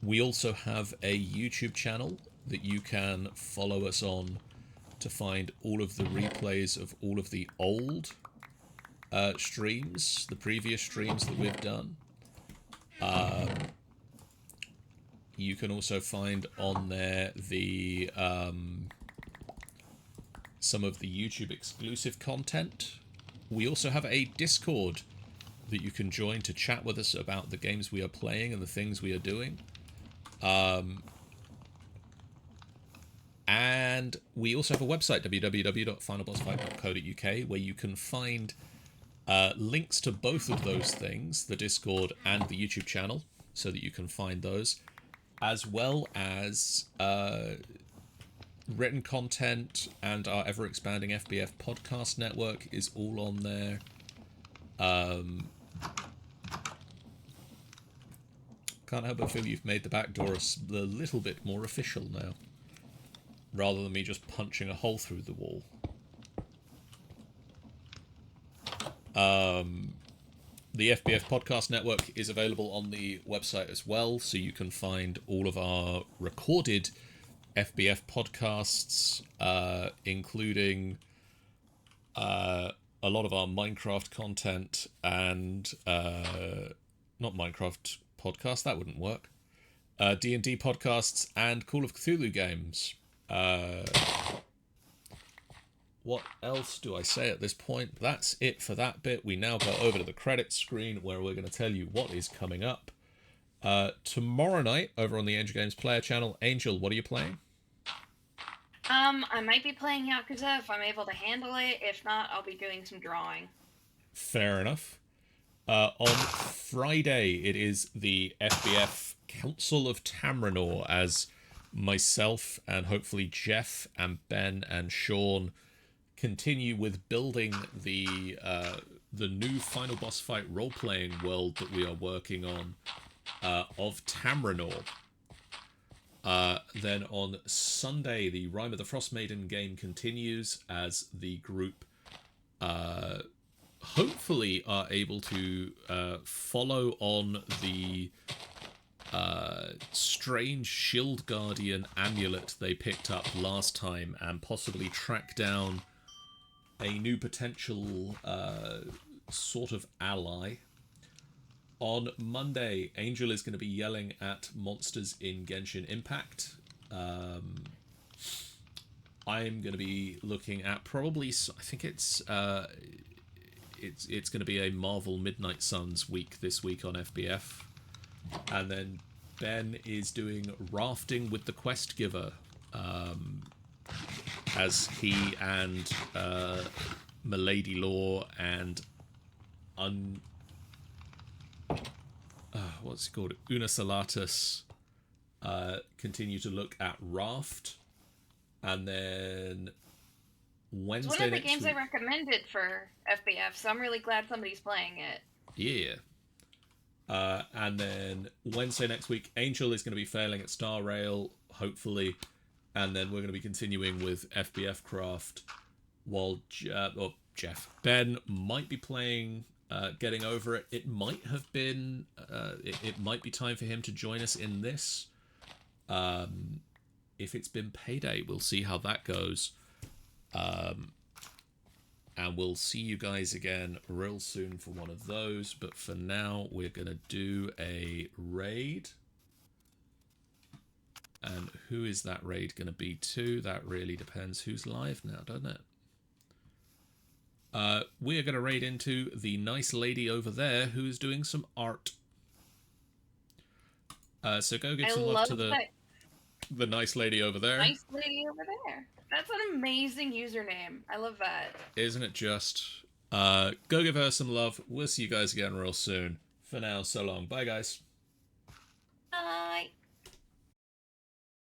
We also have a YouTube channel that you can follow us on to find all of the replays of all of the old streams, the previous streams that we've done. You can also find on there the some of the YouTube exclusive content. We also have a Discord that you can join to chat with us about the games we are playing and the things we are doing. And we also have a website, www.finalbossfight.co.uk, where you can find links to both of those things, the Discord and the YouTube channel, so that you can find those, as well as written content, and our ever-expanding FBF podcast network is all on there. Can't help but feel you've made the back door a little bit more official now, rather than me just punching a hole through the wall. The FBF Podcast Network is available on the website as well, so you can find all of our recorded FBF podcasts, including a lot of our Minecraft content and not Minecraft podcast, that wouldn't work. D&D podcasts and Call of Cthulhu games. What else do I say at this point? That's it for that bit. We now go over to the credits screen where we're going to tell you what is coming up. Tomorrow night, over on the Angel Games Player channel, Angel, what are you playing? I might be playing Yakuza if I'm able to handle it. If not, I'll be doing some drawing. Fair enough. On Friday, it is the FBF Council of Tamranor as myself and hopefully Jeff and Ben and Sean continue with building the new final boss fight role-playing world that we are working on of Tamranor. Then on Sunday, the Rime of the Frost Maiden game continues as the group hopefully are able to follow on the strange Shield Guardian amulet they picked up last time and possibly track down a new potential sort of ally. On Monday, Angel is going to be yelling at monsters in Genshin Impact. I'm going to be looking at probably, I think it's going to be a Marvel Midnight Suns week this week on FBF. And then Ben is doing rafting with the Quest Giver, as he and Milady Law and what's it called? Una Salatus continue to look at Raft, and then Wednesday It's one of the next games week, I recommended for FBF, so I'm really glad somebody's playing it. yeah. And then Wednesday next week, Angel is going to be failing at Star Rail, hopefully, and then we're going to be continuing with FBFCraft, while Ben might be playing Getting Over It. It might have been, it might be time for him to join us in this. If it's been Payday, we'll see how that goes. And we'll see you guys again real soon for one of those. But for now, we're going to do a raid. And who is that raid going to be to? That really depends who's live now, doesn't it? We are going to raid into the nice lady over there who is doing some art. So go give some love to the nice lady over there. Nice lady over there. That's an amazing username. I love that. Isn't it just? Go give her some love. We'll see you guys again real soon. For now, so long. Bye, guys. Bye.